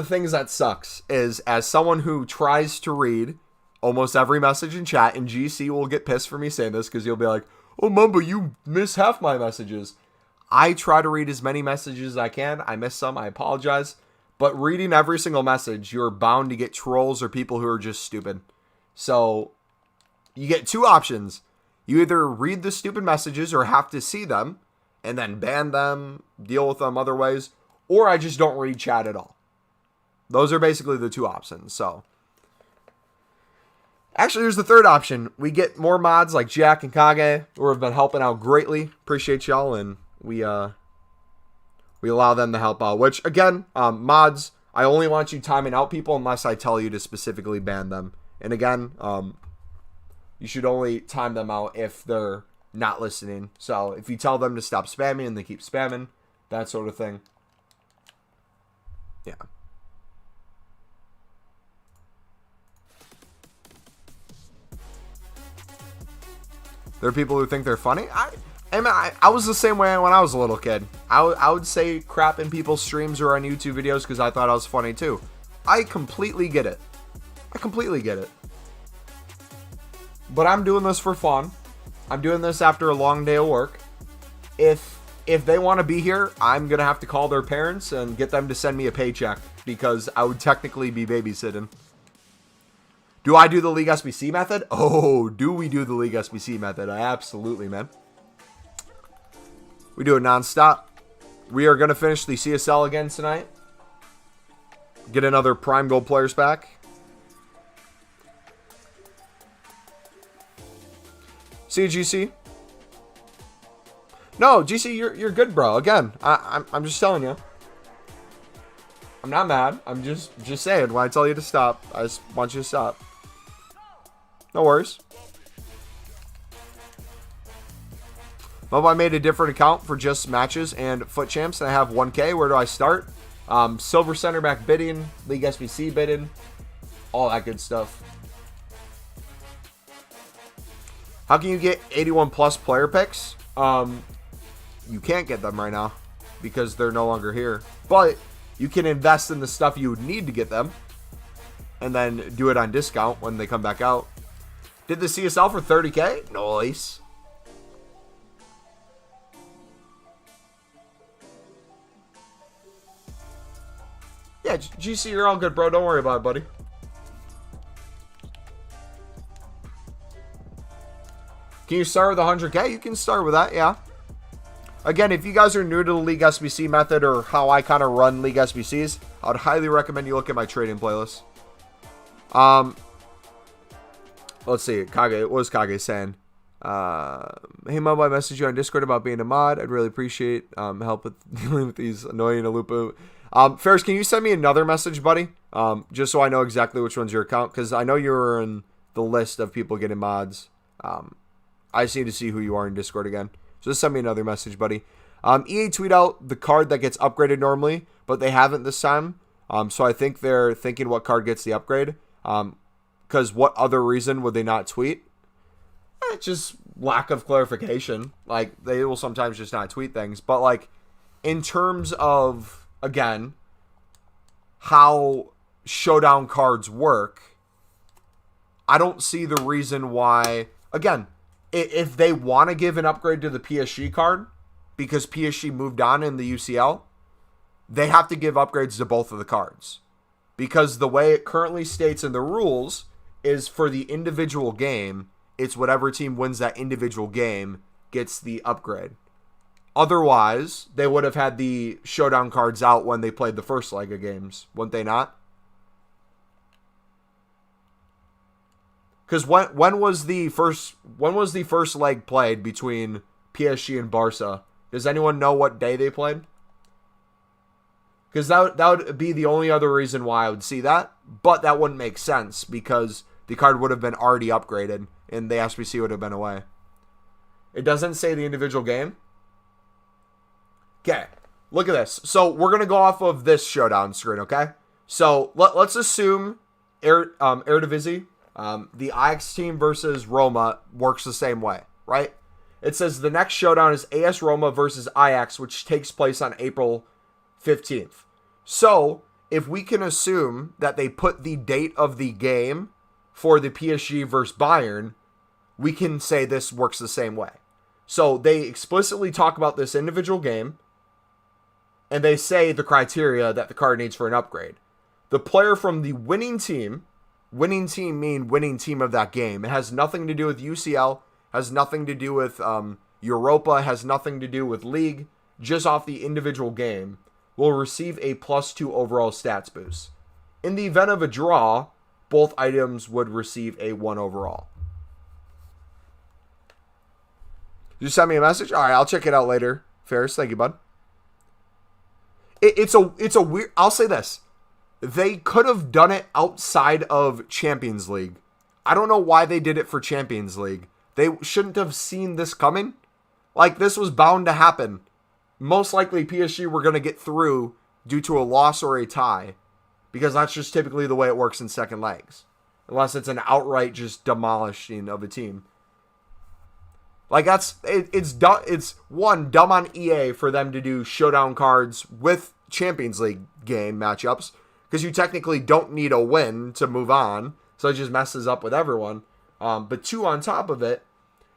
things that sucks is, as someone who tries to read almost every message in chat, and GC will get pissed for me saying this because you'll be like, oh, Mumbo, you miss half my messages. I try to read as many messages as I can. I miss some. I apologize. But reading every single message, you're bound to get trolls or people who are just stupid. So you get two options. You either read the stupid messages or have to see them and then ban them, deal with them other ways, or I just don't read chat at all. Those are basically the two options. So actually, there's the third option. We get more mods like Jack and Kage, who have been helping out greatly. Appreciate y'all, and we allow them to help out. Which, again, mods, I only want you timing out people unless I tell you to specifically ban them. And again, you should only time them out if they're not listening. So if you tell them to stop spamming and they keep spamming, that sort of thing. Yeah. There are people who think they're funny. I was the same way when I was a little kid. I would say crap in people's streams or on YouTube videos because I thought I was funny too. I completely get it. But I'm doing this for fun. I'm doing this after a long day of work. If they want to be here, I'm going to have to call their parents and get them to send me a paycheck because I would technically be babysitting. Do I do the League SBC method? Oh, do we do the League SBC method? Absolutely, man. We do it non-stop. We are going to finish the CSL again tonight. Get another Prime Gold players back. CGC. No, GC, you're good, bro. Again, I'm just telling you. I'm not mad. I'm just saying. When I tell you to stop, I just want you to stop. No worries. Well, I made a different account for just matches and foot champs, and I have 1K. Where do I start? Silver center back bidding, League SBC bidding, all that good stuff. How can you get 81 plus player picks? You can't get them right now because they're no longer here. But you can invest in the stuff you would need to get them and then do it on discount when they come back out. Did the CSL for 30K? Nice. Yeah, GC, you're all good, bro. Don't worry about it, buddy. Can you start with 100K? You can start with that, yeah. Again, if you guys are new to the League SBC method or how I kind of run League SBCs, I would highly recommend you look at my trading playlist. Let's see. Kage, what was Kage saying? Hey, Mum, I messaged you on Discord about being a mod. I'd really appreciate help with dealing with these annoying Alupa. Ferris, can you send me another message, buddy? Just so I know exactly which one's your account, because I know you're in the list of people getting mods. I just need to see who you are in Discord again. So just send me another message, buddy. EA tweet out the card that gets upgraded normally, but they haven't this time. So I think they're thinking what card gets the upgrade. Because what other reason would they not tweet? Just lack of clarification. Like, they will sometimes just not tweet things. But, like, in terms of, again, how Showdown cards work, I don't see the reason why, again, if they want to give an upgrade to the PSG card, because PSG moved on in the UCL, they have to give upgrades to both of the cards. Because the way it currently states in the rules is for the individual game, it's whatever team wins that individual game gets the upgrade. Otherwise, they would have had the Showdown cards out when they played the first leg of games, wouldn't they not? Because when was the first leg played between PSG and Barca? Does anyone know what day they played? Because that would be the only other reason why I would see that. But that wouldn't make sense because the card would have been already upgraded and the SBC would have been away. It doesn't say the individual game. Okay, look at this. So we're going to go off of this Showdown screen, okay? So let's assume Eredivisie, the Ajax team versus Roma works the same way, right? It says the next Showdown is AS Roma versus Ajax, which takes place on April 15th. So, if we can assume that they put the date of the game for the PSG versus Bayern, we can say this works the same way. So, they explicitly talk about this individual game, and they say the criteria that the card needs for an upgrade. The player from the winning team mean winning team of that game. It has nothing to do with UCL, has nothing to do with Europa, has nothing to do with League, just off the individual game, will receive a +2 overall stats boost. In the event of a draw, both items would receive a 1 overall. Did you send me a message? All right, I'll check it out later. Ferris, thank you, bud. It's a weird... I'll say this. They could have done it outside of Champions League. I don't know why they did it for Champions League. They shouldn't have seen this coming. Like, this was bound to happen. Most likely PSG were going to get through due to a loss or a tie, because that's just typically the way it works in second legs, unless it's an outright just demolishing of a team. Like, it's dumb on EA for them to do Showdown cards with Champions League game matchups, because you technically don't need a win to move on, so it just messes up with everyone. But two, on top of it,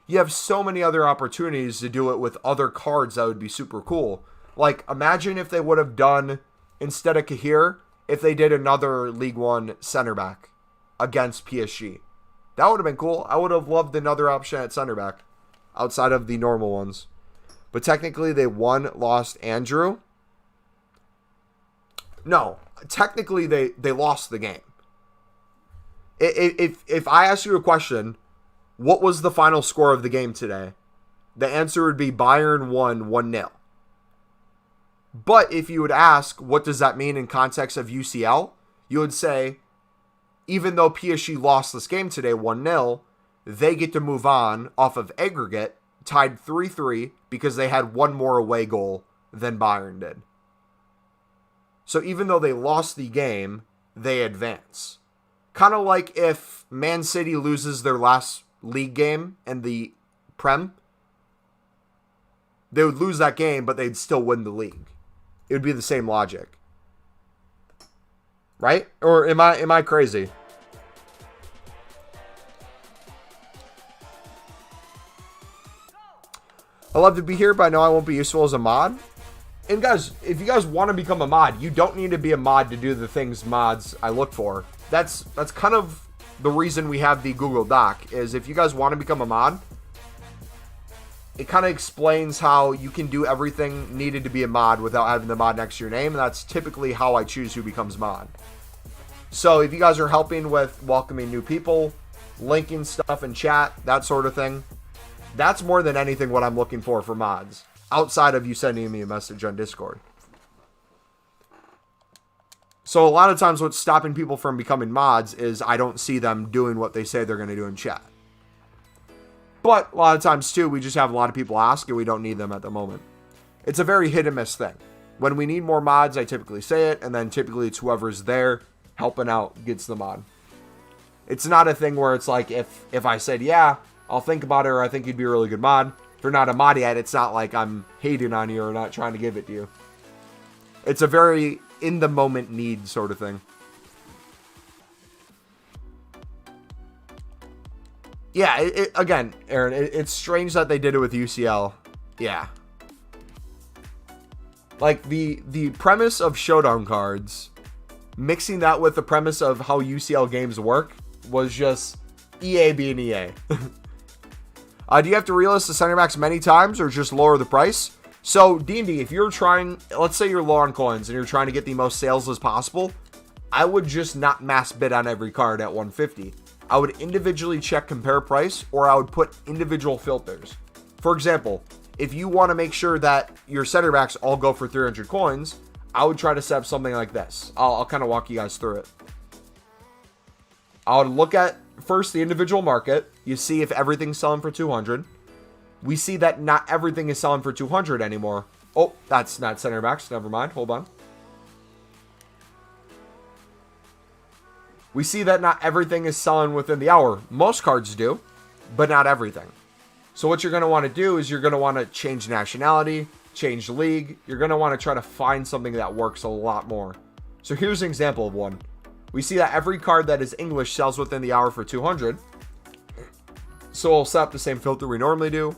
you have so many other opportunities to do it with other cards that would be super cool. Like, imagine if they would have done, instead of Kehrer, if they did another League One center back against PSG. That would have been cool. I would have loved another option at center back outside of the normal ones. But technically, they won, lost, and drew. No, technically, they lost the game. If I ask you a question, what was the final score of the game today? The answer would be Bayern won 1-0. But if you would ask, what does that mean in context of UCL? You would say, even though PSG lost this game today 1-0, they get to move on off of aggregate, tied 3-3, because they had one more away goal than Bayern did. So even though they lost the game, they advance. Kind of like if Man City loses their last league game in the Prem, they would lose that game, but they'd still win the league. It would be the same logic. Right? Or am I crazy? I love to be here, but I know I won't be useful as a mod. And guys, if you guys want to become a mod, you don't need to be a mod to do the things mods I look for. That's kind of the reason we have the Google Doc, is if you guys want to become a mod, it kind of explains how you can do everything needed to be a mod without having the mod next to your name, and that's typically how I choose who becomes mod. So if you guys are helping with welcoming new people, linking stuff in chat, that sort of thing, that's more than anything what I'm looking for mods, outside of you sending me a message on Discord. So a lot of times what's stopping people from becoming mods is I don't see them doing what they say they're going to do in chat. But a lot of times, too, we just have a lot of people ask, and we don't need them at the moment. It's a very hit and miss thing. When we need more mods, I typically say it, and then typically it's whoever's there helping out gets the mod. It's not a thing where it's like, if I said, yeah, I'll think about it, or I think you'd be a really good mod. If you're not a mod yet, it's not like I'm hating on you or not trying to give it to you. It's a very in-the-moment need sort of thing. Yeah, again, Aaron, it's strange that they did it with UCL. Yeah. Like, the premise of Showdown cards, mixing that with the premise of how UCL games work, was just EA being EA. Do you have to relist the center backs many times or just lower the price? So, D&D, if you're trying, let's say you're low on coins and you're trying to get the most sales as possible, I would just not mass bid on every card at 150. I would individually check compare price, or I would put individual filters. For example, if you want to make sure that your center backs all go for 300 coins, I would try to set up something like this. I'll kind of walk you guys through it. I would look at first the individual market. You see if everything's selling for 200. We see that not everything is selling for 200 anymore. Oh, that's not center backs. Never mind. Hold on. We see that not everything is selling within the hour. Most cards do, but not everything. So what you're going to want to do is you're going to want to change nationality, change league. You're going to want to try to find something that works a lot more. So here's an example of one. We see that every card that is English sells within the hour for 200. So we'll set up the same filter we normally do.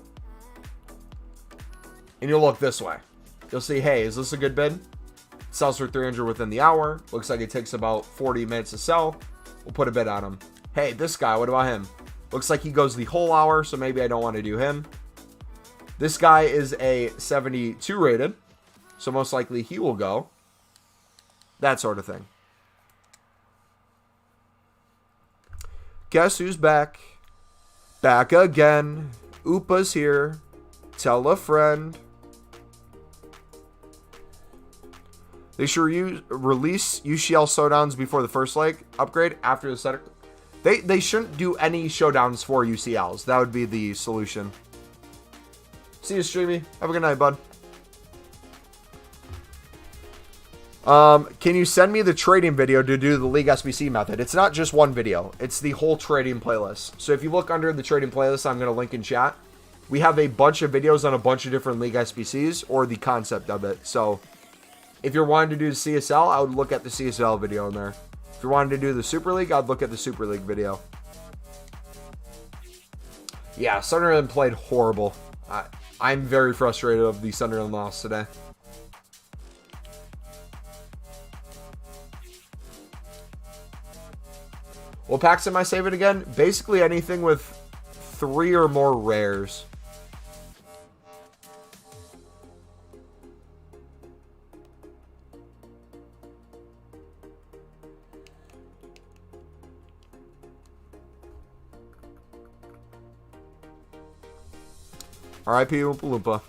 And you'll look this way. You'll see, hey, is this a good bid? Sells for 300 within the hour. Looks like it takes about 40 minutes to sell. We'll put a bid on him. Hey, this guy, what about him? Looks like he goes the whole hour, so maybe I don't want to do him. This guy is a 72 rated, so most likely he will go. That sort of thing. Guess who's back? Back again. Oopa's here. Tell a friend. They should release UCL showdowns before the first leg upgrade after the center. They shouldn't do any showdowns for UCLs. That would be the solution. See you, Streamy. Have a good night, bud. Can you send me the trading video to do the League SBC method? It's not just one video. It's the whole trading playlist. So if you look under the trading playlist, I'm going to link in chat. We have a bunch of videos on a bunch of different League SBCs or the concept of it. So if you're wanting to do the CSL, I would look at the CSL video in there. If you're wanting to do the Super League, I'd look at the Super League video. Yeah, Sunderland played horrible. I'm very frustrated of the Sunderland loss today. What packs am I saving again? Basically anything with 3 or more rares. RIP Oompa Loompa.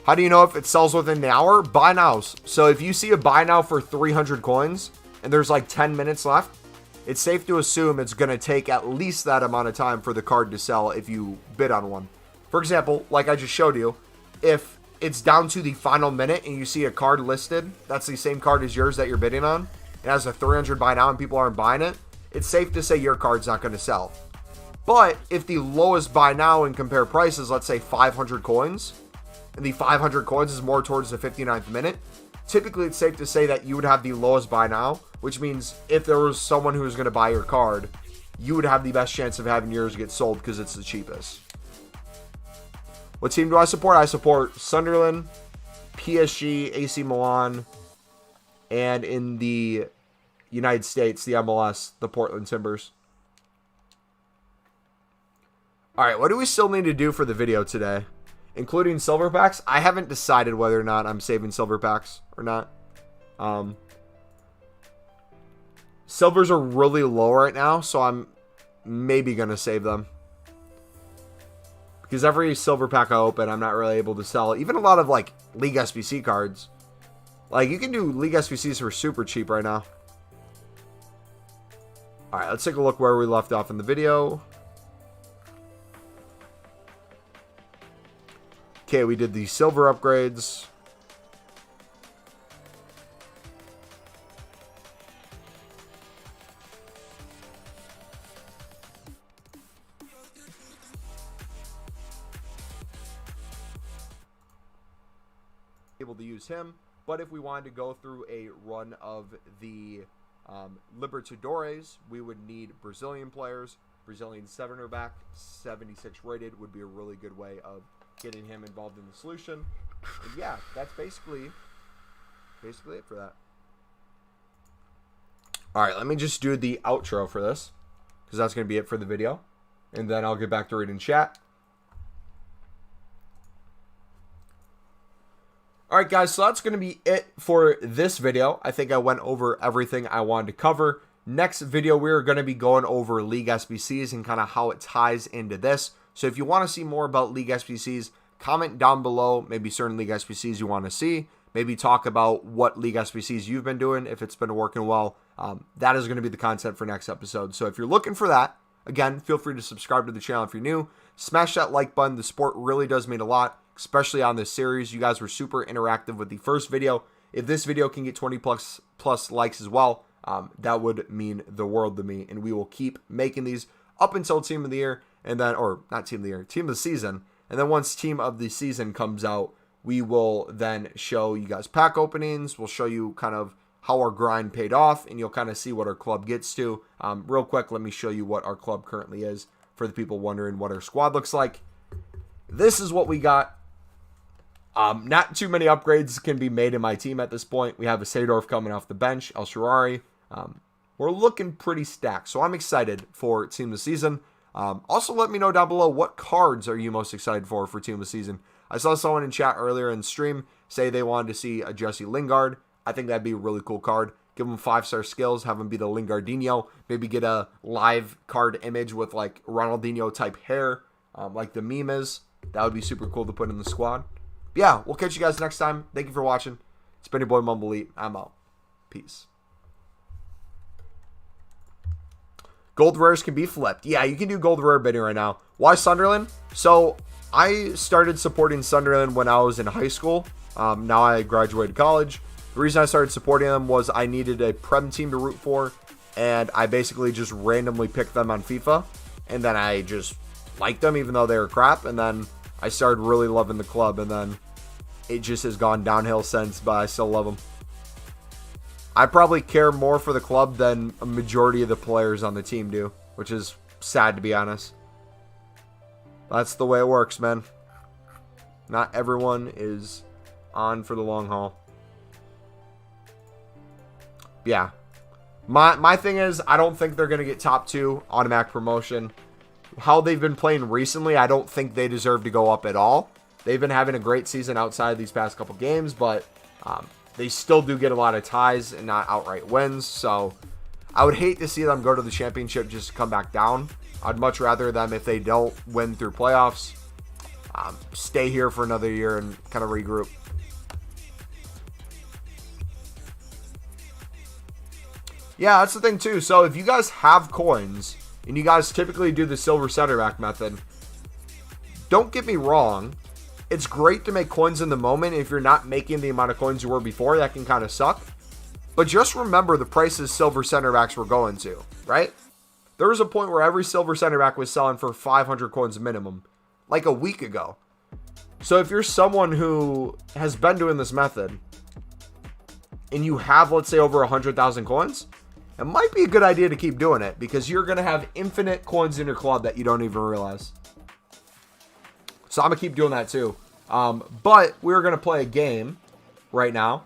How do you know if it sells within the hour? Buy nows. So if you see a buy now for 300 coins and there's like 10 minutes left, it's safe to assume it's going to take at least that amount of time for the card to sell if you bid on one. For example, like I just showed you, if it's down to the final minute and you see a card listed, that's the same card as yours that you're bidding on, it has a 300 buy now and people aren't buying it, it's safe to say your card's not going to sell. But if the lowest buy now and compare prices, let's say 500 coins, and the 500 coins is more towards the 59th minute, typically it's safe to say that you would have the lowest buy now, which means if there was someone who was going to buy your card, you would have the best chance of having yours get sold because it's the cheapest. What team do I support? I support Sunderland, PSG, AC Milan, and in the United States, the MLS, the Portland Timbers. All right, what do we still need to do for the video today? Including silver packs? I haven't decided whether or not I'm saving silver packs or not. Silvers are really low right now, so I'm maybe going to save them. Because every silver pack I open, I'm not really able to sell. Even a lot of, like, League SBC cards. Like, you can do League SBCs for super cheap right now. Alright, let's take a look where we left off in the video. Okay, we did the silver upgrades. Able to use him, but if we wanted to go through a run of the Libertadores, we would need Brazilian players. Brazilian 7er back, 76 rated would be a really good way of getting him involved in the solution. And yeah, that's basically it for that. All right, let me just do the outro for this, because that's going to be it for the video, and then I'll get back to reading chat. Alright guys, so that's going to be it for this video. I think I went over everything I wanted to cover. Next video, we're going to be going over League SBCs and kind of how it ties into this. So if you want to see more about League SBCs, comment down below maybe certain League SBCs you want to see. Maybe talk about what League SBCs you've been doing, if it's been working well. That is going to be the content for next episode. So if you're looking for that, again, feel free to subscribe to the channel if you're new. Smash that like button. The support really does mean a lot, especially on this series. You guys were super interactive with the first video. If this video can get 20 plus likes as well, that would mean the world to me. And we will keep making these up until Team of the Year, and then, or not Team of the Year, Team of the Season. And then once Team of the Season comes out, we will then show you guys pack openings. We'll show you kind of how our grind paid off, and you'll kind of see what our club gets to. Real quick, let me show you what our club currently is for the people wondering what our squad looks like. This is what we got. Not too many upgrades can be made in my team at this point. We have a Seedorf coming off the bench, El Shaarawy. We're looking pretty stacked, so I'm excited for Team of the Season. Also, let me know down below, what cards are you most excited for Team of the Season? I saw someone in chat earlier in stream say they wanted to see a Jesse Lingard. I think that'd be a really cool card. Give him 5-star skills, have him be the Lingardinho. Maybe get a live card image with like Ronaldinho type hair, like the meme is. That would be super cool to put in the squad. But yeah, we'll catch you guys next time. Thank you for watching. It's been your boy MumboElite. I'm out. Peace. Gold rares can be flipped. Yeah, you can do gold rare bidding right now. Why Sunderland? So I started supporting Sunderland when I was in high school. Now I graduated college. The reason I started supporting them was I needed a Prem team to root for, and I basically just randomly picked them on FIFA, and then I just liked them even though they were crap, and then I started really loving the club, and then it just has gone downhill since, but I still love them. I probably care more for the club than a majority of the players on the team do, which is sad to be honest. That's the way it works, man. Not everyone is on for the long haul. Yeah. My thing is, I don't think they're going to get top 2 automatic promotion. How they've been playing recently, I don't think they deserve to go up at all. They've been having a great season outside of these past couple games, but they still do get a lot of ties and not outright wins. So I would hate to see them go to the championship just to come back down. I'd much rather them, if they don't win through playoffs, stay here for another year and kind of regroup. Yeah, that's the thing too. So if you guys have coins and you guys typically do the silver center back method, don't get me wrong. It's great to make coins in the moment. If you're not making the amount of coins you were before, that can kind of suck. But just remember the prices silver center backs were going to, right? There was a point where every silver center back was selling for 500 coins minimum, like a week ago. So if you're someone who has been doing this method and you have, let's say, over 100,000 coins, it might be a good idea to keep doing it because you're going to have infinite coins in your club that you don't even realize. So I'm going to keep doing that too. But we're going to play a game right now.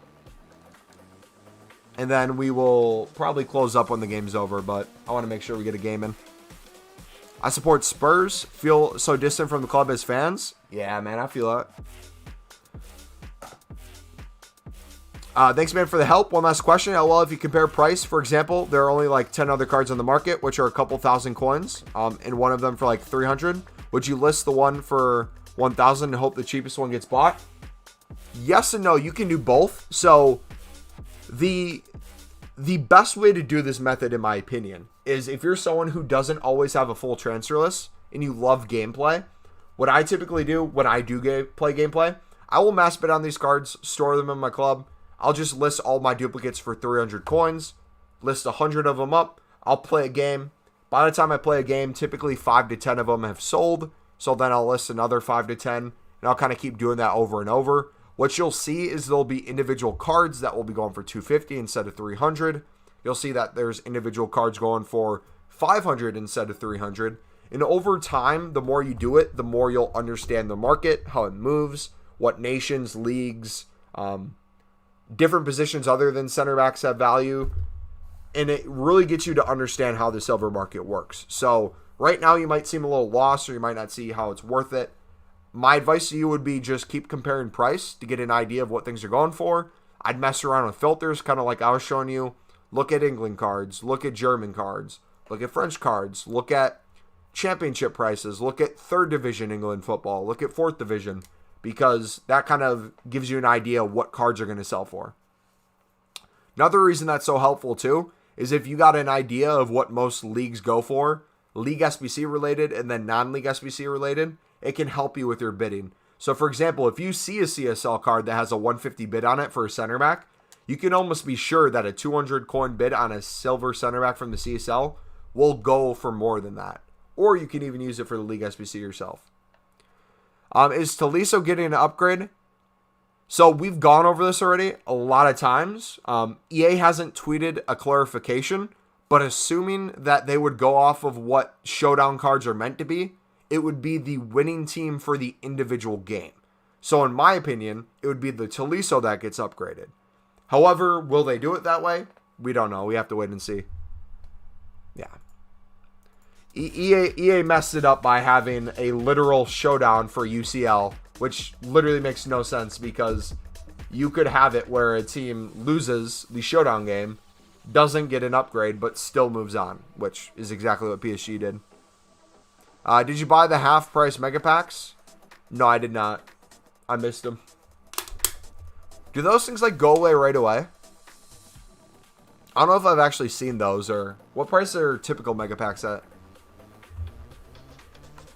And then we will probably close up when the game's over. But I want to make sure we get a game in. I support Spurs. Feel so distant from the club as fans. Yeah, man, I feel that. Thanks, man, for the help. One last question. Well, if you compare price, for example, there are only like 10 other cards on the market, which are a couple thousand coins, and one of them for like 300. Would you list the one for 1,000 and hope the cheapest one gets bought? Yes and no. You can do both. So the best way to do this method, in my opinion, is if you're someone who doesn't always have a full transfer list and you love gameplay, what I typically do when I do play gameplay, I will mass bid on these cards, store them in my club. I'll just list all my duplicates for 300 coins, list 100 of them up. I'll play a game. By the time I play a game, typically 5 to 10 of them have sold. So then I'll list another 5 to 10, and I'll kind of keep doing that over and over. What you'll see is there'll be individual cards that will be going for 250 instead of 300. You'll see that there's individual cards going for 500 instead of 300. And over time, the more you do it, the more you'll understand the market, how it moves, what nations, leagues, different positions other than center backs have value. And it really gets you to understand how the silver market works. So right now you might seem a little lost or you might not see how it's worth it. My advice to you would be just keep comparing price to get an idea of what things are going for. I'd mess around with filters, kind of like I was showing you. Look at England cards, look at German cards, look at French cards, look at championship prices, look at 3rd division England football, look at 4th division, because that kind of gives you an idea of what cards are going to sell for. Another reason that's so helpful too is if you got an idea of what most leagues go for, League SBC related and then non-League SBC related, it can help you with your bidding. So for example, if you see a CSL card that has a 150 bid on it for a center back, you can almost be sure that a 200 coin bid on a silver center back from the CSL will go for more than that. Or you can even use it for the League SBC yourself. Is Tolisso getting an upgrade? So we've gone over this already a lot of times. EA hasn't tweeted a clarification, but assuming that they would go off of what Showdown cards are meant to be, it would be the winning team for the individual game. So in my opinion, it would be the Tolisso that gets upgraded. However, will they do it that way? We don't know. We have to wait and see. Yeah. EA messed it up by having a literal showdown for UCL, which literally makes no sense because you could have it where a team loses the showdown game, doesn't get an upgrade, but still moves on, which is exactly what PSG did. Did you buy the half-price mega packs? No, I did not. I missed them. Do those things like go away right away? I don't know if I've actually seen those or what price are typical mega packs at.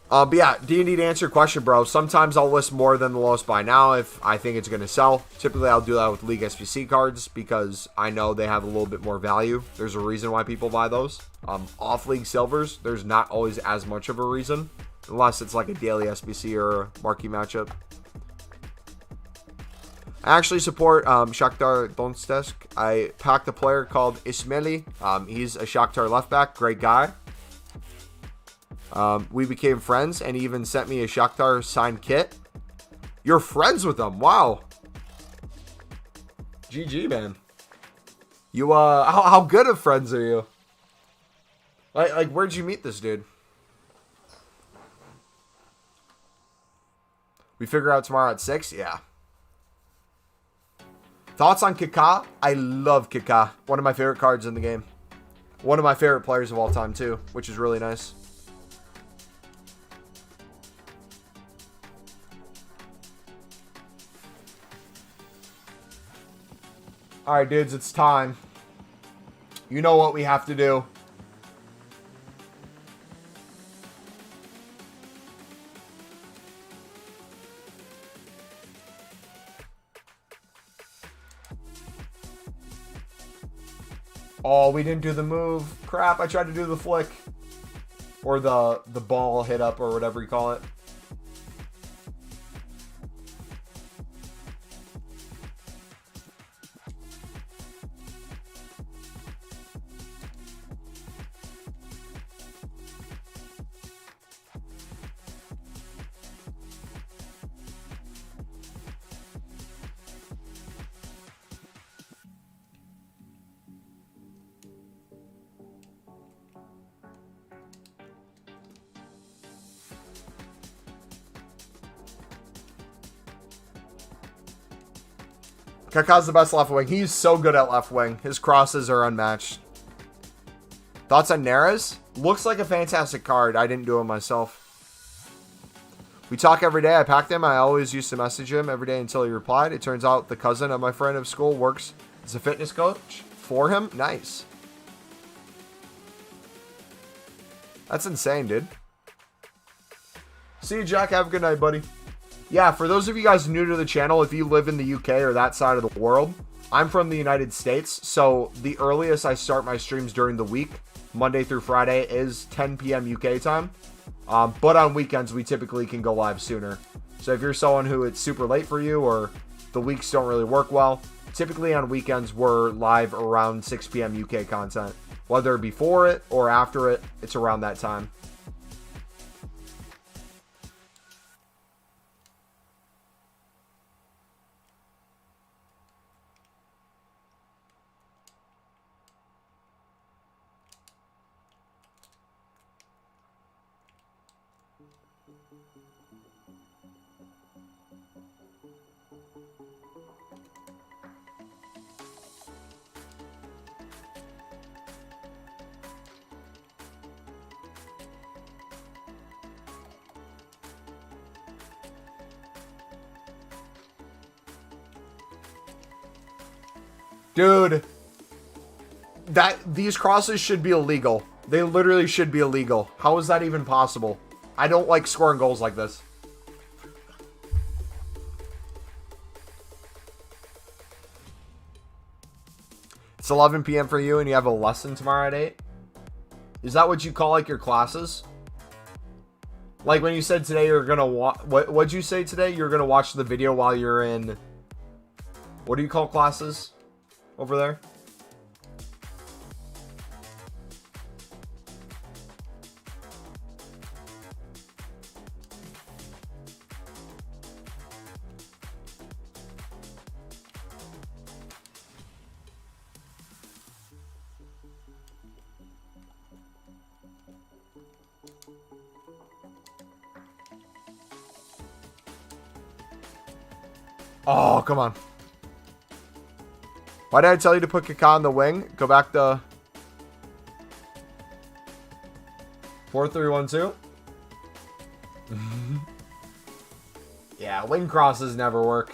But yeah, do you need to answer your question, bro? Sometimes I'll list more than the lowest buy now if I think it's going to sell. Typically, I'll do that with League SBC cards because I know they have a little bit more value. There's a reason why people buy those. Off-league silvers, there's not always as much of a reason unless it's like a daily SBC or a marquee matchup. I actually support Shakhtar Donetsk. I packed a player called Ismaili. He's a Shakhtar left back. Great guy. We became friends, and he even sent me a Shakhtar signed kit. You're friends with him? Wow. GG, man. You, how good of friends are you? Like, where'd you meet this dude? We figure out tomorrow at 6? Yeah. Thoughts on Kaká? I love Kaká. One of my favorite cards in the game. One of my favorite players of all time, too, which is really nice. Alright, dudes, it's time. You know what we have to do. Oh, we didn't do the move. Crap, I tried to do the flick. Or the ball hit up or whatever you call it. Kaká's the best left wing. He's so good at left wing. His crosses are unmatched. Thoughts on Neres? Looks like a fantastic card. I didn't do it myself. We talk every day. I packed him. I always used to message him every day until he replied. It turns out the cousin of my friend of school works as a fitness coach for him. Nice. That's insane, dude. See you, Jack. Have a good night, buddy. Yeah, for those of you guys new to the channel, if you live in the UK or that side of the world, I'm from the United States, so the earliest I start my streams during the week, Monday through Friday, is 10 p.m. UK time. But on weekends, we typically can go live sooner. So if you're someone who it's super late for you or the weeks don't really work well, typically on weekends, we're live around 6 p.m. UK content. Whether before it or after it, it's around that time. Dude, these crosses should be illegal. They literally should be illegal. How is that even possible? I don't like scoring goals like this. It's 11 p.m. for you and you have a lesson tomorrow at 8? Is that what you call like your classes? Like when you said today you're gonna watch, what'd you say today? You're gonna watch the video while you're in, what do you call classes over there? Oh, come on. Why did I tell you to put Kaká on the wing? Go back to 4-3-1-2. Yeah, wing crosses never work.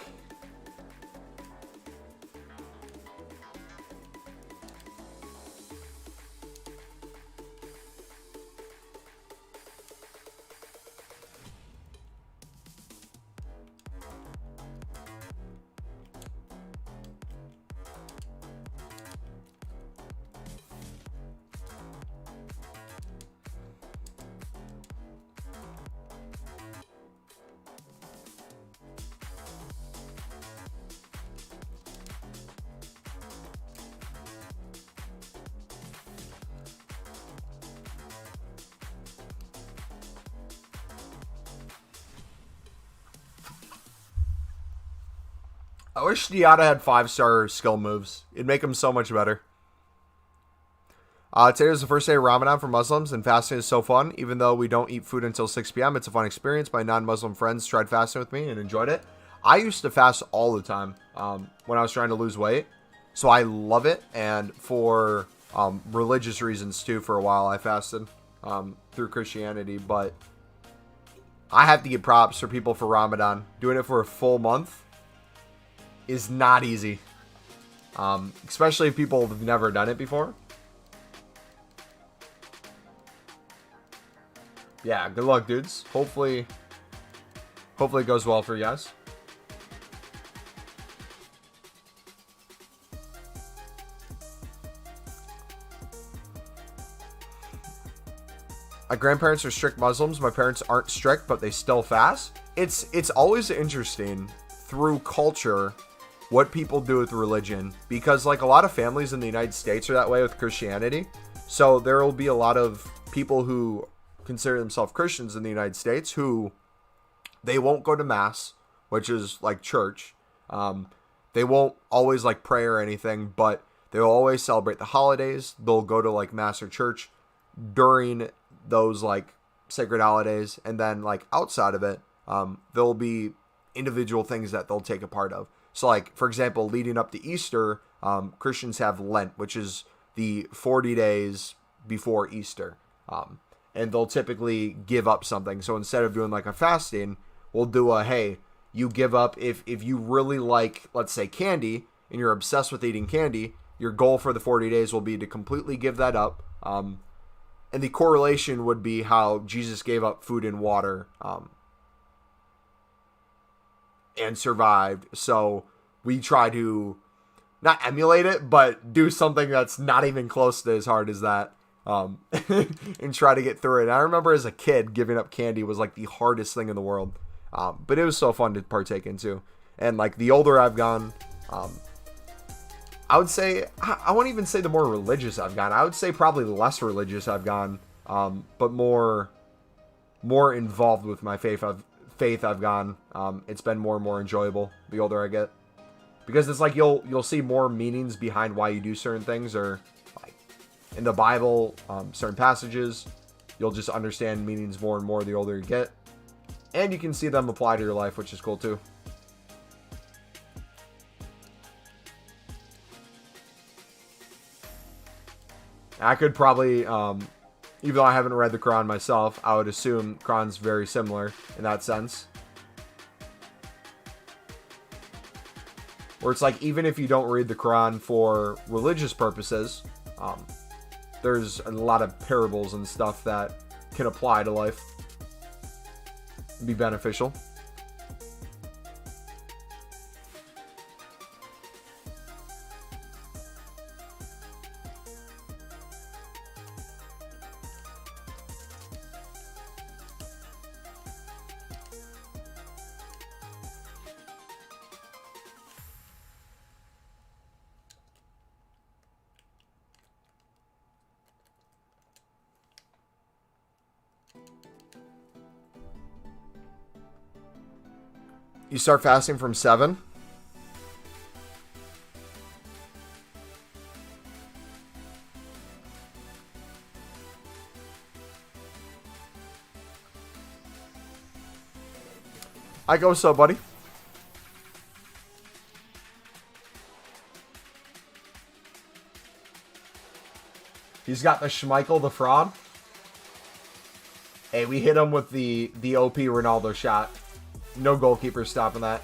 I wish Diata had 5-star skill moves. It'd make him so much better. Today was the first day of Ramadan for Muslims, and fasting is so fun. Even though we don't eat food until 6 p.m., it's a fun experience. My non-Muslim friends tried fasting with me and enjoyed it. I used to fast all the time when I was trying to lose weight, so I love it. And for religious reasons, too, for a while I fasted through Christianity. But I have to give props for people for Ramadan. Doing it for a full month is not easy. especially if people have never done it before. Yeah, good luck, dudes. Hopefully it goes well for you guys. My grandparents are strict Muslims. My parents aren't strict, but they still fast. It's always interesting through culture what people do with religion, because like a lot of families in the United States are that way with Christianity. So there will be a lot of people who consider themselves Christians in the United States who they won't go to mass, which is like church. They won't always like pray or anything, but they'll always celebrate the holidays. They'll go to like mass or church during those like sacred holidays, and then like outside of it, there'll be individual things that they'll take a part of. So like, for example, leading up to Easter, Christians have Lent, which is the 40 days before Easter. And they'll typically give up something. So instead of doing like a fasting, we'll do a, hey, you give up, if you really like, let's say, candy, and you're obsessed with eating candy, your goal for the 40 days will be to completely give that up. And the correlation would be how Jesus gave up food and water and survived. So we try to not emulate it, but do something that's not even close to as hard as that, and try to get through it. And I remember as a kid, giving up candy was like the hardest thing in the world, but it was so fun to partake into. And like the older I've gone, I would say, I won't even say the more religious I've gone. I would say probably the less religious I've gone, but more involved with my faith I've gone. It's been more and more enjoyable the older I get, because it's like you'll see more meanings behind why you do certain things, or like in the Bible, certain passages, you'll just understand meanings more and more the older you get, and you can see them apply to your life, which is cool too. I could probably, even though I haven't read the Quran myself, I would assume Quran's very similar in that sense. Where it's like, even if you don't read the Quran for religious purposes, there's a lot of parables and stuff that can apply to life and be beneficial. You start fasting from 7. I go so, buddy. He's got the Schmeichel, the fraud. Hey, we hit him with the OP Ronaldo shot. No goalkeeper stopping that.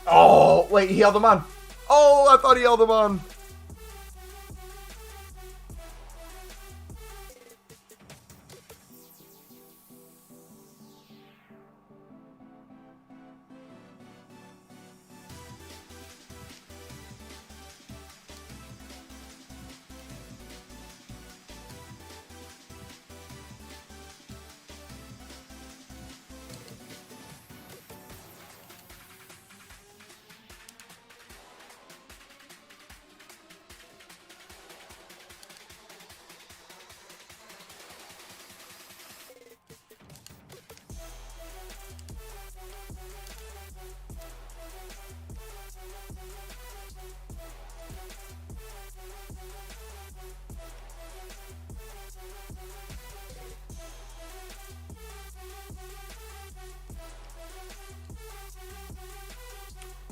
Oh, wait, he held him on. Oh, I thought he held him on.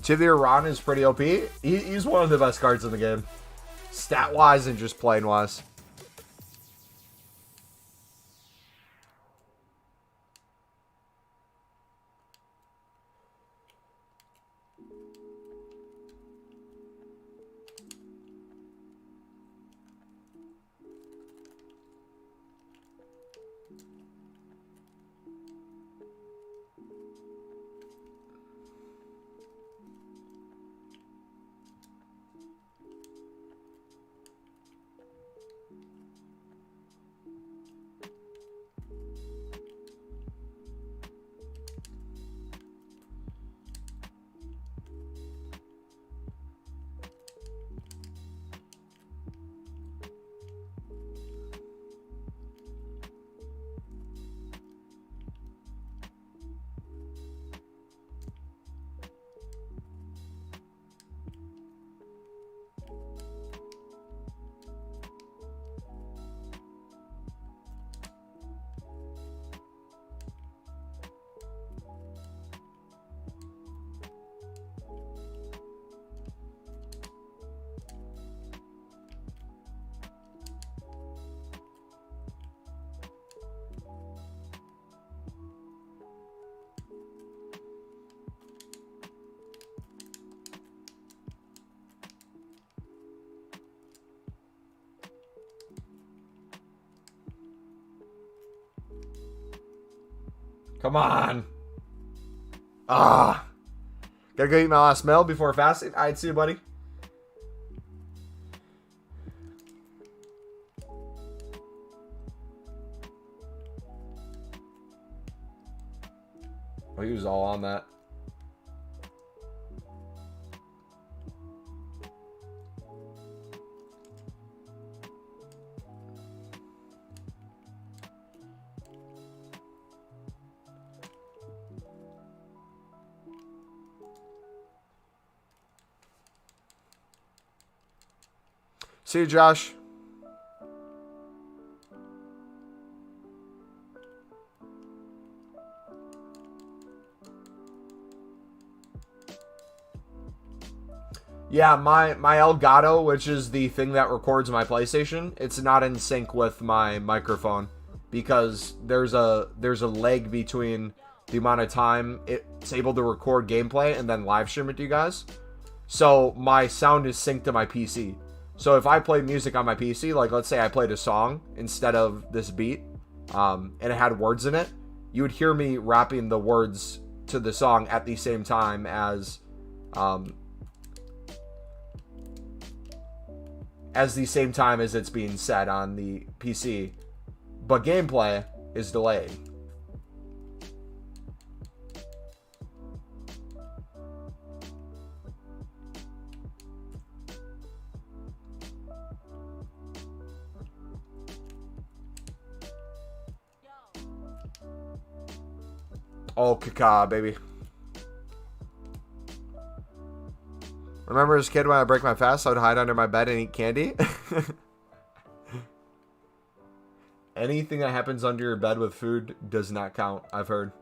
Tibia Ron is pretty OP. He's one of the best cards in the game. Stat-wise and just playing-wise. Come on. Ah. Gotta go eat my last meal before fasting. Alright, see you, buddy. Oh, he was all on that. See you, Josh. Yeah, my Elgato, which is the thing that records my PlayStation, it's not in sync with my microphone because there's a lag between the amount of time it's able to record gameplay and then live stream it to you guys. So my sound is synced to my PC. So if I play music on my PC, like let's say I played a song instead of this beat, and it had words in it, you would hear me rapping the words to the song at the same time as it's being said on the PC. But gameplay is delayed. Oh, caca, baby. Remember as a kid when I break my fast, I would hide under my bed and eat candy? Anything that happens under your bed with food does not count, I've heard.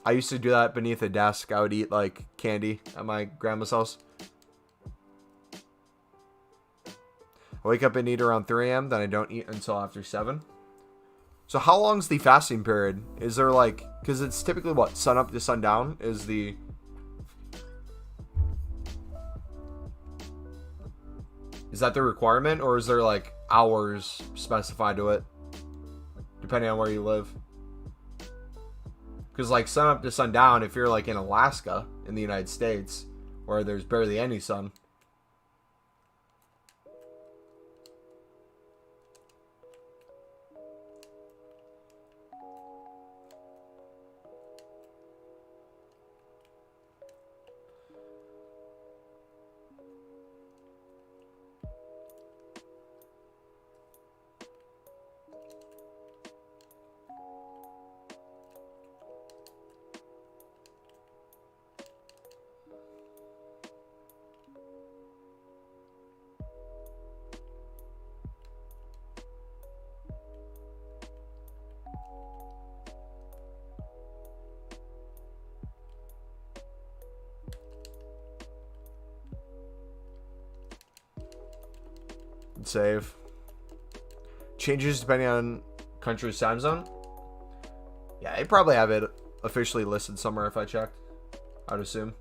I used to do that beneath a desk. I would eat, like, candy at my grandma's house. I wake up and eat around 3 a.m., then I don't eat until after 7. So how long is the fasting period? Is there, like... Because it's typically, what, sun up to sundown is the... Is that the requirement, or is there, like, hours specified to it? Depending on where you live. Because, like, sun up to sundown, if you're, like, in Alaska, in the United States, where there's barely any sun... and save. Changes depending on country's time zone. Yeah, they probably have it officially listed somewhere if I checked, I'd assume.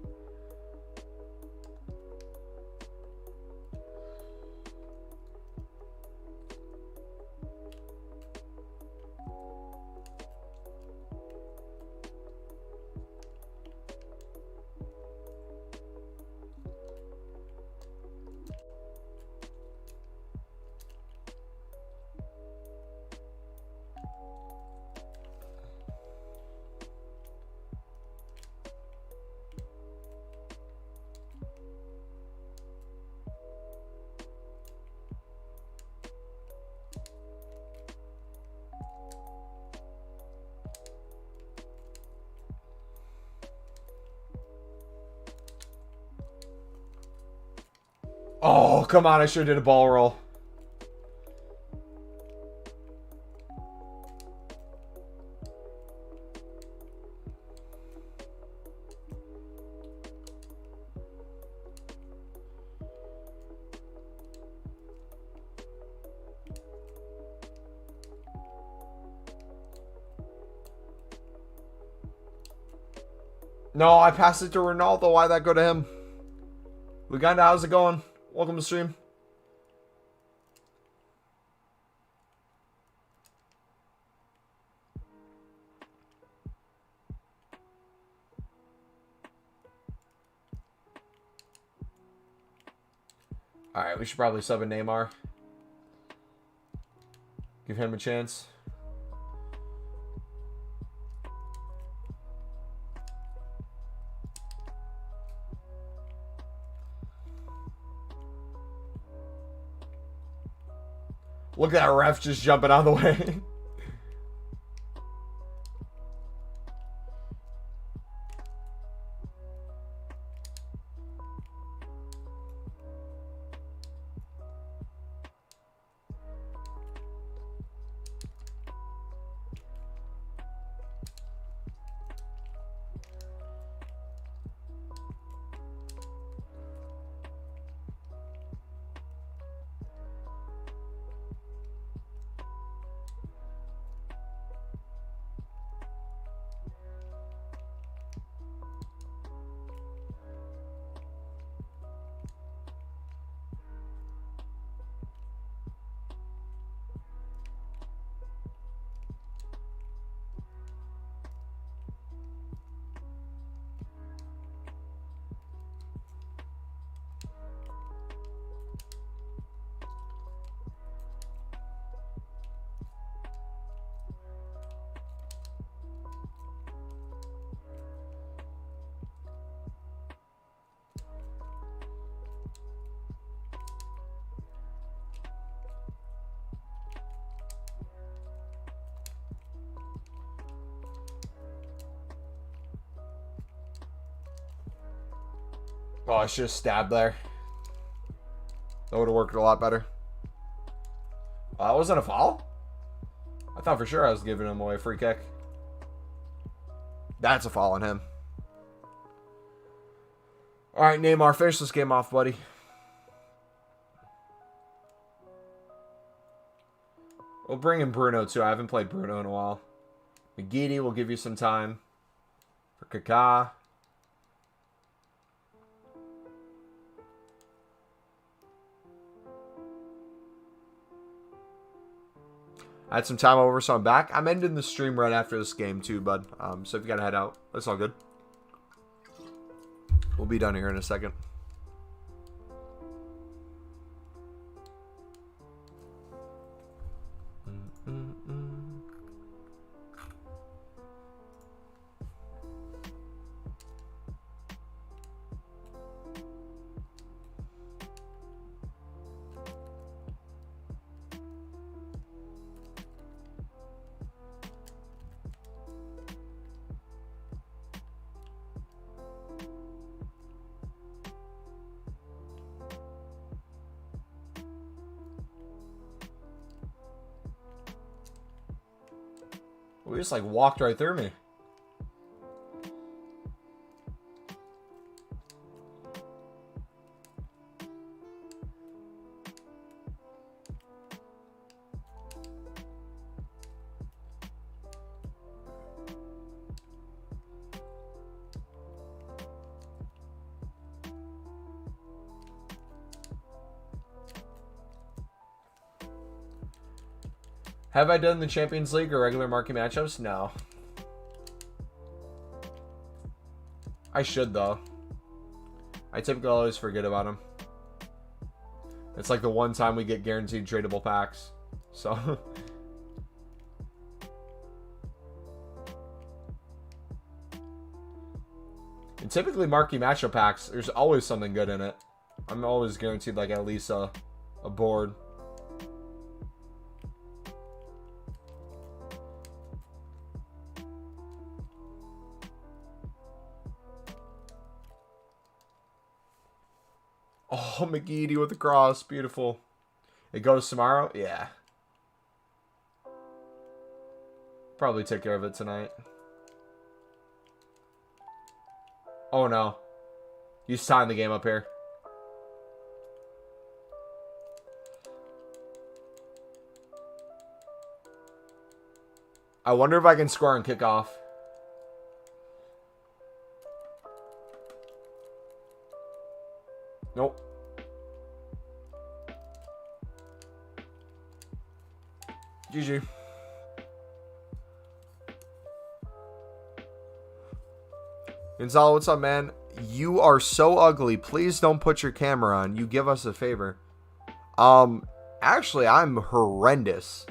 Oh, come on. I sure did a ball roll. No, I passed it to Ronaldo. Why'd that go to him? Luganda, how's it going? Welcome to stream. Alright, we should probably sub in Neymar. Give him a chance. Look at that ref just jumping out of the way. Oh, I should have stabbed there. That would have worked a lot better. Oh, that wasn't a foul? I thought for sure I was giving him away a free kick. That's a foul on him. Alright, Neymar, finish this game off, buddy. We'll bring in Bruno, too. I haven't played Bruno in a while. McGeady will give you some time. For Kaká. I had some time over, so I'm back. I'm ending the stream right after this game, too, bud. So if you gotta head out, that's all good. We'll be done here in a second. We just like walked right through me. Have I done the Champions League or regular marquee matchups? No. I should, though. I typically always forget about them. It's like the one time we get guaranteed tradable packs. So... And typically marquee matchup packs, there's always something good in it. I'm always guaranteed like at least a board. Oh, McGeady with the cross. Beautiful. It goes tomorrow? Yeah. Probably take care of it tonight. Oh no. He's tying the game up here. I wonder if I can score on kickoff. Nope. GG. Gonzalo, what's up, man? You are so ugly. Please don't put your camera on. You give us a favor. Actually, I'm horrendous.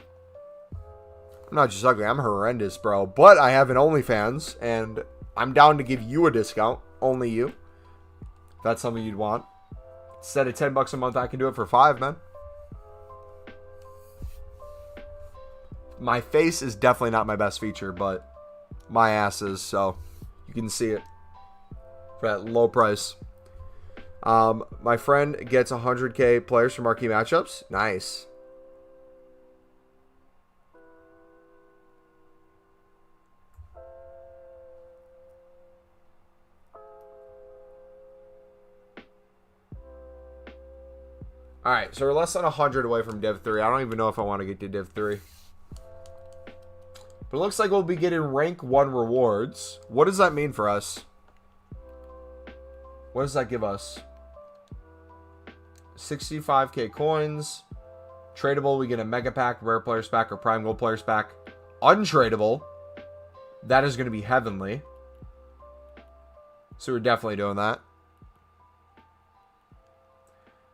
I'm not just ugly. I'm horrendous, bro. But I have an OnlyFans, and I'm down to give you a discount. Only you. If that's something you'd want. Instead of $10 a month, I can do it for $5, man. My face is definitely not my best feature, but my ass is, so you can see it for that low price. My friend gets 100K players for marquee matchups. Nice. Alright, so we're less than 100 away from Div 3. I don't even know if I want to get to Div 3. But it looks like we'll be getting rank 1 rewards. What does that mean for us? What does that give us? 65k coins. Tradable, we get a mega pack, rare players pack, or prime gold players pack. Untradable. That is going to be heavenly. So we're definitely doing that.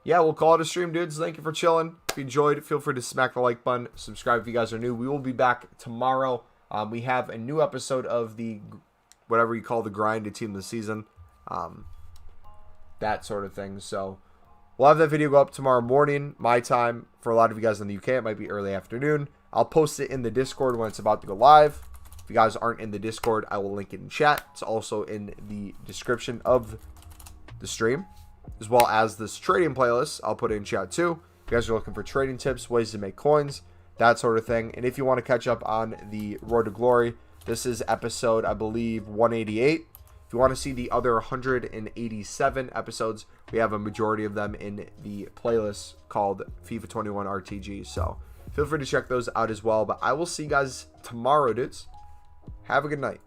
Yeah, we'll call it a stream, dudes. Thank you for chilling. If you enjoyed, feel free to smack the like button. Subscribe if you guys are new. We will be back tomorrow. We have a new episode of the, whatever you call the grind to team of the season. That sort of thing. So we'll have that video go up tomorrow morning, my time. For a lot of you guys in the UK, it might be early afternoon. I'll post it in the Discord when it's about to go live. If you guys aren't in the Discord, I will link it in chat. It's also in the description of the stream, as well as this trading playlist. I'll put it in chat too. If you guys are looking for trading tips, ways to make coins, that sort of thing. And if you want to catch up on the Road to Glory, this is episode, I believe, 188. If you want to see the other 187 episodes, we have a majority of them in the playlist called FIFA 21 RTG. So feel free to check those out as well. But I will see you guys tomorrow, dudes. Have a good night.